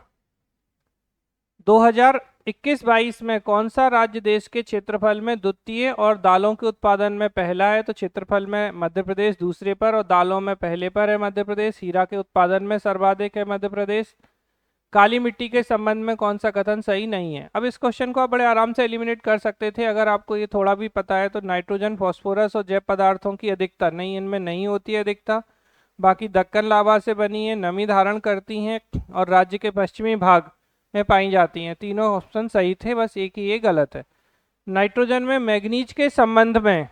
2021-22 में कौन सा राज्य देश के क्षेत्रफल में द्वितीय और दालों के उत्पादन में पहला है, तो क्षेत्रफल में मध्य प्रदेश दूसरे पर और दालों में पहले पर है मध्य प्रदेश। हीरा के उत्पादन में सर्वाधिक है मध्य प्रदेश। काली मिट्टी के संबंध में कौन सा कथन सही नहीं है। अब इस क्वेश्चन को आप बड़े आराम से एलिमिनेट कर सकते थे अगर आपको ये थोड़ा भी पता है, तो नाइट्रोजन, फास्फोरस और जैव पदार्थों की अधिकता नहीं, इनमें नहीं होती है अधिकता। बाकी दक्कन लावा से बनी है, नमी धारण करती हैं और राज्य के पश्चिमी भाग में पाई जाती हैं। तीनों ऑप्शन सही थे, बस एक ही ये गलत है। नाइट्रोजन में मैग्नीज के संबंध में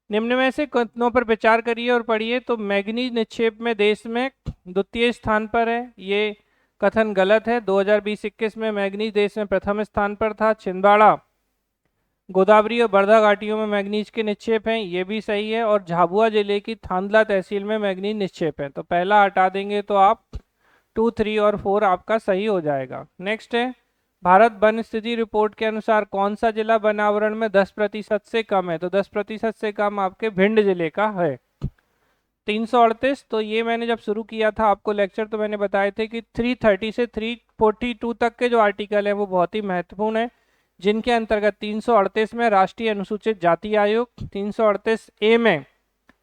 निम्न में से कथनों पर विचार करिए और पढ़िए। तो मैग्नीज निक्षेप में देश में द्वितीय स्थान पर है, ये कथन गलत है। 2020-21 में मैग्नीज देश में प्रथम स्थान पर था। छिंदवाड़ा, गोदावरी और बर्धा घाटियों में मैग्नीज के निक्षेप हैं, ये भी सही है। और झाबुआ जिले की थांदला तहसील में मैग्नीज निक्षेप है। तो पहला हटा देंगे तो आप 2, 3 और 4 आपका सही हो जाएगा। नेक्स्ट है, भारत वन स्थिति रिपोर्ट के अनुसार कौन सा जिला वन आवरण में 10% से कम है? तो 10% से कम आपके भिंड जिले का है। 338, तो ये मैंने जब शुरू किया था आपको लेक्चर तो मैंने बताए थे कि 330 से 342 तक के जो आर्टिकल हैं वो बहुत ही महत्वपूर्ण है, जिनके अंतर्गत 338 में राष्ट्रीय अनुसूचित जाति आयोग, 338 ए में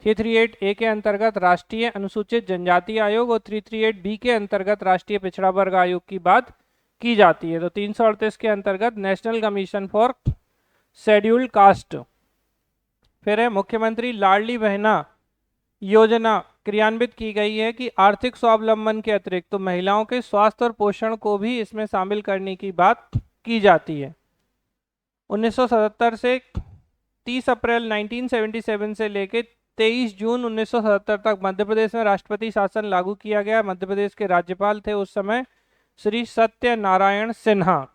338 ए के अंतर्गत राष्ट्रीय अनुसूचित जनजाति आयोग और 338 बी के अंतर्गत राष्ट्रीय पिछड़ा वर्ग आयोग की बात की जाती है। तो 338 के अंतर्गत national commission for scheduled caste. फिर है, मुख्यमंत्री लाडली बहना योजना क्रियान्वित की गई है कि आर्थिक स्वावलंबन के अतिरिक्त तो महिलाओं के स्वास्थ्य और पोषण को भी इसमें शामिल करने की बात की जाती है। 1977 से 30 अप्रैल 1977 से लेकर 23 जून 1977 तक मध्य प्रदेश में राष्ट्रपति शासन लागू किया गया। मध्य प्रदेश के राज्यपाल थे उस समय श्री सत्यनारायण सिन्हा।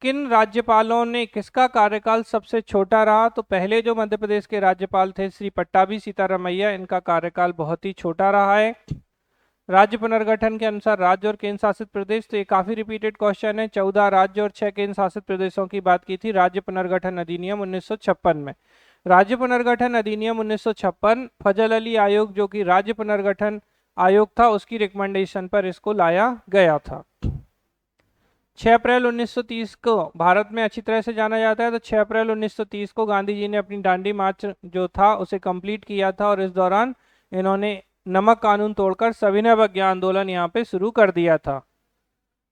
किन राज्यपालों ने किसका कार्यकाल सबसे छोटा रहा? तो पहले जो मध्य प्रदेश के राज्यपाल थे श्री पट्टाभी सीतारामैया, इनका कार्यकाल बहुत ही छोटा रहा है। राज्य पुनर्गठन के अनुसार राज्य और केंद्र शासित प्रदेश, तो ये काफी रिपीटेड क्वेश्चन है। 14 राज्य और 6 केंद्र शासित प्रदेशों की बात की थी राज्य पुनर्गठन अधिनियम 1956 में। राज्य पुनर्गठन अधिनियम 1956 फजल अली आयोग जो कि राज्य पुनर्गठन आयोग था उसकी रिकमेंडेशन पर इसको लाया गया था। 6 अप्रैल 1930 को भारत में अच्छी तरह से जाना जाता है। तो 6 अप्रैल 1930 को गांधी जी ने अपनी दांडी मार्च जो था उसे कंप्लीट किया था और इस दौरान इन्होंने नमक कानून तोड़कर सविनय अवज्ञा आंदोलन यहाँ पे शुरू कर दिया था।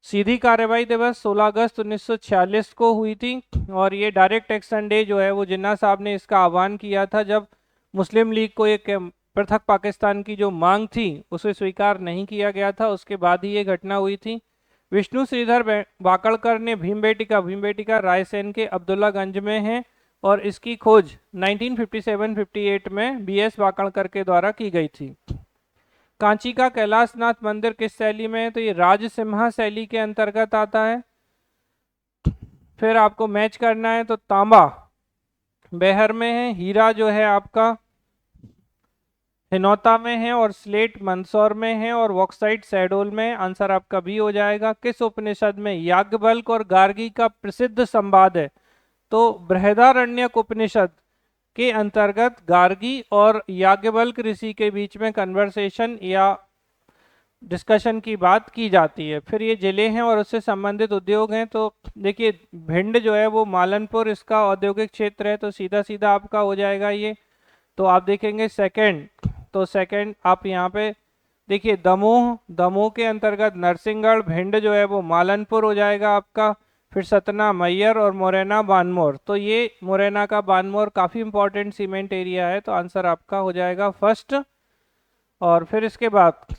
सीधी कार्रवाई दिवस 16 अगस्त 1946 को हुई थी और ये डायरेक्ट एक्शन डे जो है वो जिन्ना साहब ने इसका आह्वान किया था जब मुस्लिम लीग को एक पृथक पाकिस्तान की जो मांग थी उसे स्वीकार नहीं किया गया था, उसके बाद ही ये घटना हुई थी। विष्णु श्रीधर वाकड़कर ने भीमबेटिका रायसेन के अब्दुल्लागंज में है और इसकी खोज 1957-58 में बीएस वाकड़कर के द्वारा की गई थी। कांची का कैलाशनाथ मंदिर किस शैली में है? तो ये राजसिम्हा शैली के अंतर्गत आता है। फिर आपको मैच करना है तो तांबा बेहर में है, हीरा जो है आपका हिनौता में है और स्लेट मंदसौर में है और बॉक्साइट शहडोल में। आंसर आपका बी हो जाएगा। किस उपनिषद में याज्ञवल्क्य और गार्गी का प्रसिद्ध संवाद है? तो बृहदारण्यक उपनिषद के अंतर्गत गार्गी और याज्ञवल्क्य ऋषि के बीच में कन्वर्सेशन या डिस्कशन की बात की जाती है। फिर ये जिले हैं और उससे संबंधित उद्योग हैं। तो देखिए भिंड जो है वो मालनपुर इसका औद्योगिक क्षेत्र है, तो सीधा सीधा आपका हो जाएगा ये। तो आप देखेंगे सेकंड, तो सेकंड आप यहाँ पे देखिए दमोह के अंतर्गत नरसिंहगढ़, भिंड जो है वो मालनपुर हो जाएगा आपका। फिर सतना मैयर और मुरैना बानमोर, तो ये मुरैना का बानमोर काफ़ी इंपॉर्टेंट सीमेंट एरिया है, तो आंसर आपका हो जाएगा फर्स्ट। और फिर इसके बाद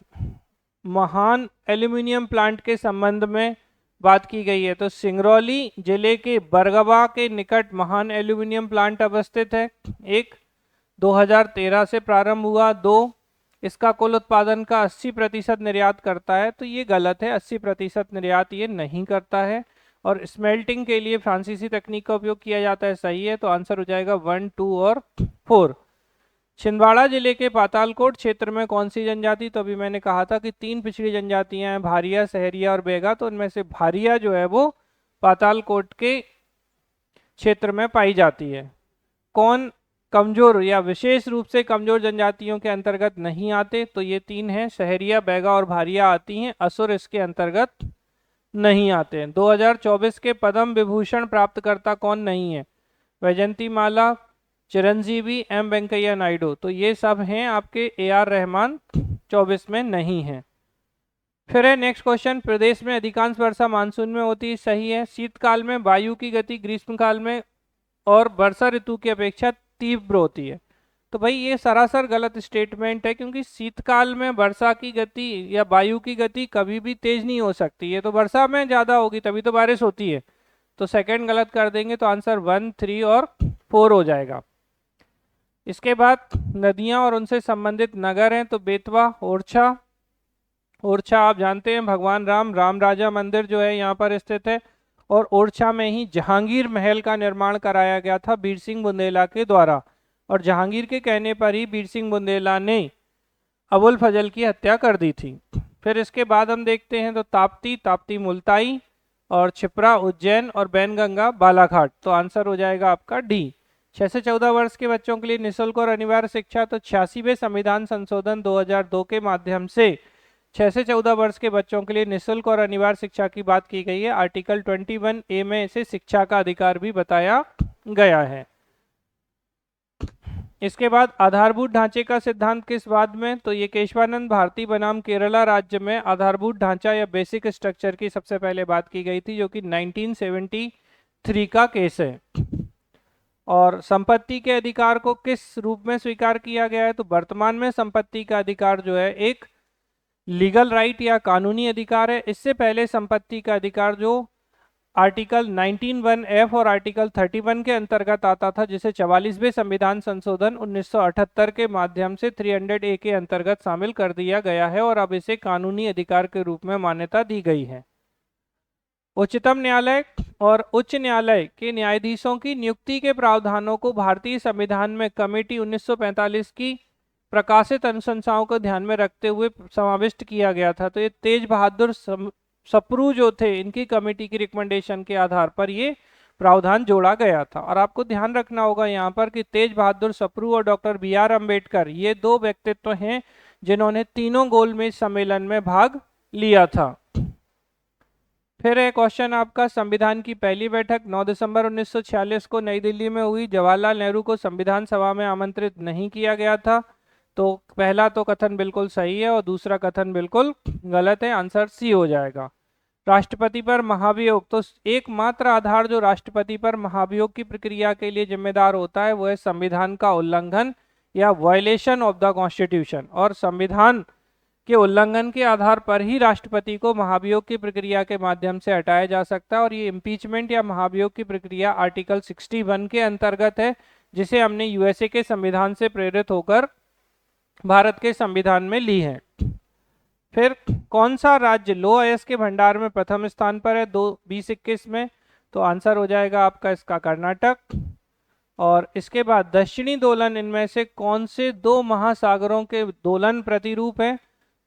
महान एल्यूमिनियम प्लांट के संबंध में बात की गई है। तो सिंगरौली जिले के बरगवा के निकट महान एल्यूमिनियम प्लांट अवस्थित है। एक 2013 से प्रारंभ हुआ। 2 इसका कुल उत्पादन का 80% निर्यात करता है, तो ये गलत है, 80% निर्यात ये नहीं करता है। और स्मेल्टिंग के लिए फ्रांसीसी तकनीक का उपयोग किया जाता है, सही है। तो आंसर हो जाएगा 1, 2 और 4। छिंदवाड़ा जिले के पातालकोट क्षेत्र में कौन सी जनजाति? तो अभी मैंने कहा था कि 3 पिछड़ी जनजातियां हैं, भारिया, सहरिया और बेगा। तो उनमें से भारिया जो है वो पातालकोट के क्षेत्र में पाई जाती है। कौन कमजोर या विशेष रूप से कमजोर जनजातियों के अंतर्गत नहीं आते? तो ये 3 हैं, सहरिया, बैगा और भारिया आती हैं। असुर इसके अंतर्गत नहीं आते हैं। 2024 के पद्म विभूषण प्राप्तकर्ता कौन नहीं है? वैजंती माला, चिरंजीवी, एम वेंकैया नायडू। तो ये सब हैं आपके, AR रहमान 24 में नहीं है। फिर है नेक्स्ट क्वेश्चन, प्रदेश में अधिकांश वर्षा मानसून में होती है, सही है। शीतकाल में वायु की गति ग्रीष्मकाल में और वर्षा ऋतु की अपेक्षा तीव्र होती है। तो भाई ये सरासर गलत स्टेटमेंट है, क्योंकि शीतकाल में वर्षा की गति या वायु की गति कभी भी तेज नहीं हो सकती है, तो वर्षा में ज़्यादा होगी तभी तो बारिश होती है। तो सेकंड गलत कर देंगे, तो आंसर 1, 3 और 4 हो जाएगा। इसके बाद नदियां और उनसे संबंधित नगर हैं, तो बेतवा, ओरछा, ओरछा आप जानते हैं भगवान राम राजा मंदिर जो है यहाँ पर स्थित है, और ओरछा में ही जहांगीर महल का निर्माण कराया गया था बीर सिंह बुंदेला के द्वारा, और जहांगीर के कहने पर ही बीर सिंह बुंदेला ने अबुल फजल की हत्या कर दी थी। फिर इसके बाद हम देखते हैं तो ताप्ती, ताप्ती मुल्ताई, और छिप्रा उज्जैन, और बैनगंगा बालाघाट। तो आंसर हो जाएगा आपका डी। 6 से 14 वर्ष के बच्चों के लिए निःशुल्क और अनिवार्य शिक्षा, तो 86वें संविधान संशोधन 2002 के माध्यम से 6 से 14 वर्ष के बच्चों के लिए निःशुल्क और अनिवार्य शिक्षा की बात की गई है। आर्टिकल 21A में इसे शिक्षा का अधिकार भी बताया गया है। इसके बाद आधारभूत ढांचे का सिद्धांत किस बाद में, तो ये केशवानंद भारती बनाम केरला राज्य में आधारभूत ढांचा या बेसिक स्ट्रक्चर की सबसे पहले बात की गई थी, जो कि 1973 का केस है। और संपत्ति के अधिकार को किस रूप में स्वीकार किया गया है, तो वर्तमान में संपत्ति का अधिकार जो है एक लीगल राइट या कानूनी अधिकार है। इससे पहले संपत्ति का अधिकार जो आर्टिकल 19(1)(f) और आर्टिकल 31 के अंतर्गत आता था, जिसे 44वें संविधान संशोधन 1978 के माध्यम से 300A के अंतर्गत शामिल कर दिया गया है, और अब इसे कानूनी अधिकार के रूप में मान्यता दी गई है। उच्चतम न्यायालय और उच्च न्यायालय के न्यायाधीशों की नियुक्ति के प्रावधानों को भारतीय संविधान में कमेटी 1945 की प्रकाशित अनुशंसाओं को ध्यान में रखते हुए समाविष्ट किया गया था। तो ये तेज बहादुर सप्रू जो थे, इनकी कमेटी की रिकमेंडेशन के आधार पर ये प्रावधान जोड़ा गया था। और आपको ध्यान रखना होगा यहाँ पर कि तेज बहादुर सप्रू और डॉक्टर BR अम्बेडकर ये दो व्यक्तित्व हैं जिन्होंने तीनों गोलमेज सम्मेलन में भाग लिया था। फिर एक क्वेश्चन आपका, संविधान की पहली बैठक 9 दिसंबर 1946 को नई दिल्ली में हुई। जवाहरलाल नेहरू को संविधान सभा में आमंत्रित नहीं किया गया था। तो पहला तो कथन बिल्कुल सही है और दूसरा कथन बिल्कुल गलत है, आंसर सी हो जाएगा। राष्ट्रपति पर महाभियोग, तो एकमात्र आधार जो राष्ट्रपति पर महाभियोग की प्रक्रिया के लिए जिम्मेदार होता है वो है संविधान का उल्लंघन या वायलेशन ऑफ द कॉन्स्टिट्यूशन, और संविधान के उल्लंघन के आधार पर ही राष्ट्रपति को महाभियोग की प्रक्रिया के माध्यम से हटाया जा सकता है। और ये इम्पीचमेंट या महाभियोग की प्रक्रिया आर्टिकल 61 के अंतर्गत है, जिसे हमने USA के संविधान से प्रेरित होकर भारत के संविधान में ली है। फिर कौन सा राज्य लौह अयस्क के भंडार में प्रथम स्थान पर है 2021 में, तो आंसर हो जाएगा आपका इसका कर्नाटक। और इसके बाद दक्षिणी दोलन इनमें से कौन से दो महासागरों के दोलन प्रतिरूप है,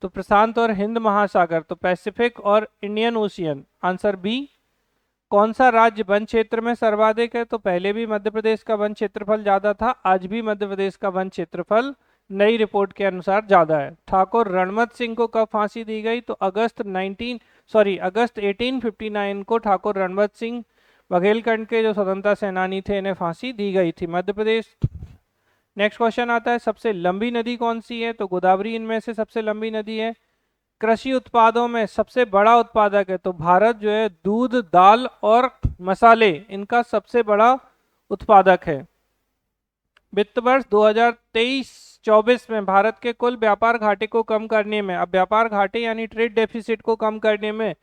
तो प्रशांत और हिंद महासागर, तो पैसिफिक और इंडियन ओशियन, आंसर बी। कौन सा राज्य वन क्षेत्र में सर्वाधिक है, तो पहले भी मध्य प्रदेश का वन क्षेत्रफल ज्यादा था, आज भी मध्य प्रदेश का वन क्षेत्रफल नई रिपोर्ट के अनुसार ज्यादा है। ठाकुर रणमत सिंह को कब फांसी दी गई, तो अगस्त 1859 को ठाकुर रणमत सिंह बघेलखंड के जो स्वतंत्रता सेनानी थे इन्हें फांसी दी गई थी, मध्य प्रदेश। नेक्स्ट क्वेश्चन आता है, सबसे लंबी नदी कौन सी है, तो गोदावरी इनमें से सबसे लंबी नदी है। कृषि उत्पादों में सबसे बड़ा उत्पादक है, तो भारत जो है दूध, दाल और मसाले इनका सबसे बड़ा उत्पादक है। वित्त वर्ष 2023-24 में भारत के कुल व्यापार घाटे को कम करने में, अब व्यापार घाटे यानी ट्रेड डेफिसिट को कम करने में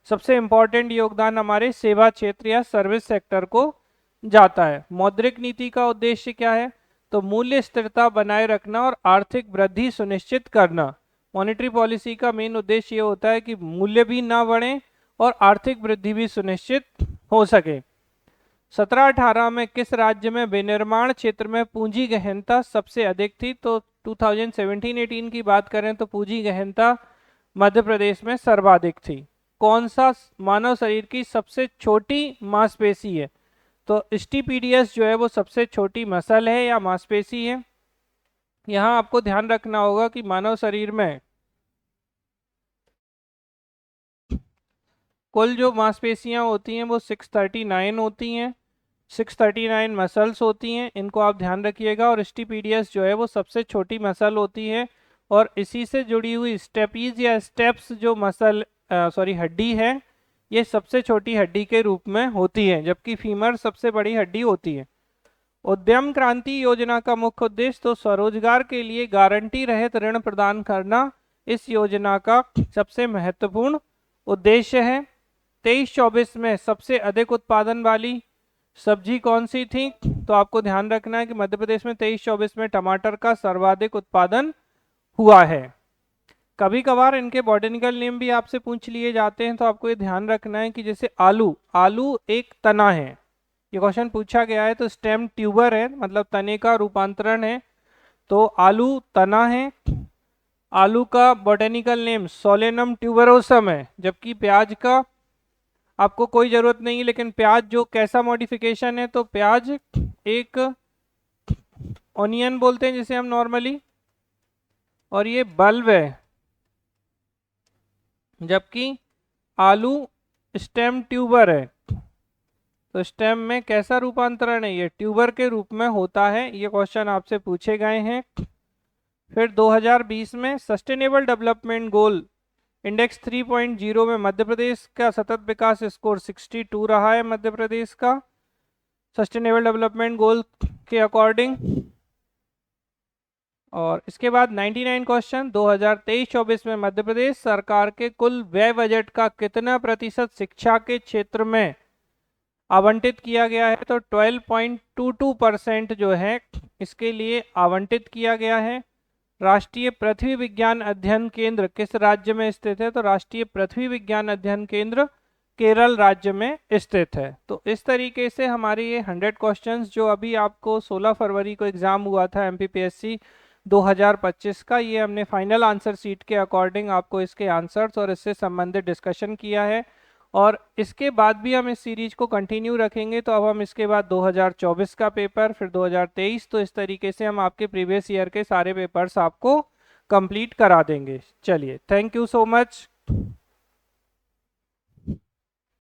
सबसे इंपॉर्टेंट योगदान हमारे सेवा क्षेत्र या सर्विस सेक्टर को जाता है। मौद्रिक नीति का उद्देश्य क्या है, तो मूल्य स्थिरता बनाए रखना और आर्थिक वृद्धि सुनिश्चित करना। मॉनेटरी पॉलिसी का मेन उद्देश्य ये होता है कि मूल्य भी ना बढ़े और आर्थिक वृद्धि भी सुनिश्चित हो सके। 17-18 में किस राज्य में विनिर्माण क्षेत्र में पूंजी गहनता सबसे अधिक थी, तो 2017-18 की बात करें तो पूंजी गहनता मध्य प्रदेश में सर्वाधिक थी। कौन सा मानव शरीर की सबसे छोटी मांसपेशी है, तो स्टीपीडियस जो है वो सबसे छोटी मसल है या मांसपेशी है। यहाँ आपको ध्यान रखना होगा कि मानव शरीर में कुल जो मांसपेशियां होती हैं वो 639 होती हैं, 639 मसल्स होती हैं, इनको आप ध्यान रखिएगा। और स्टीपीडियस जो है वो सबसे छोटी मसल होती है, और इसी से जुड़ी हुई स्टेपीज या स्टेप्स जो मसल हड्डी है, ये सबसे छोटी हड्डी के रूप में होती है, जबकि फीमर सबसे बड़ी हड्डी होती है। उद्यम क्रांति योजना का मुख्य उद्देश्य, तो स्वरोजगार के लिए गारंटी रहित ऋण प्रदान करना इस योजना का सबसे महत्वपूर्ण उद्देश्य है। 23-24 में सबसे अधिक उत्पादन वाली सब्जी कौन सी थी, तो आपको ध्यान रखना है कि मध्य प्रदेश में 23-24 में टमाटर का सर्वाधिक उत्पादन हुआ है। कभी कभार इनके बॉटनिकल नेम भी आपसे पूछ लिए जाते हैं, तो आपको ये ध्यान रखना है कि जैसे आलू, आलू एक तना है, ये क्वेश्चन पूछा गया है, तो स्टेम ट्यूबर है, मतलब तने का रूपांतरण है, तो आलू तना है। आलू का बॉटनिकल नेम सोलेनम ट्यूबरोसम है, जबकि प्याज का आपको कोई जरूरत नहीं है, लेकिन प्याज जो कैसा मॉडिफिकेशन है, तो प्याज एक ऑनियन बोलते हैं जिसे हम नॉर्मली, और ये बल्ब है, जबकि आलू स्टेम ट्यूबर है। तो स्टेम में कैसा रूपांतरण है, ये ट्यूबर के रूप में होता है। ये क्वेश्चन आपसे पूछे गए हैं। फिर 2020 में सस्टेनेबल डेवलपमेंट गोल इंडेक्स 3.0 में मध्य प्रदेश का सतत विकास स्कोर 62 रहा है, मध्य प्रदेश का सस्टेनेबल डेवलपमेंट गोल के अकॉर्डिंग। और इसके बाद 99 क्वेश्चन, 2023-24 में मध्य प्रदेश सरकार के कुल व्यय बजट का कितना प्रतिशत शिक्षा के क्षेत्र में आवंटित किया गया है, तो 12.22% जो है इसके लिए आवंटित किया गया है। राष्ट्रीय पृथ्वी विज्ञान अध्ययन केंद्र किस राज्य में स्थित है, तो राष्ट्रीय पृथ्वी विज्ञान अध्ययन केंद्र केरल राज्य में स्थित है। तो इस तरीके से हमारे ये 100 क्वेश्चंस जो अभी आपको 16 फरवरी को एग्जाम हुआ था एमपीपीएससी 2025 का, ये हमने फाइनल आंसर सीट के अकॉर्डिंग आपको इसके आंसर्स और इससे संबंधित डिस्कशन किया है। और इसके बाद भी हम इस सीरीज को कंटिन्यू रखेंगे, तो अब हम इसके बाद 2024 का पेपर, फिर 2023, तो इस तरीके से हम आपके प्रीवियस ईयर के सारे पेपर्स आपको कंप्लीट करा देंगे। चलिए, थैंक यू सो मच।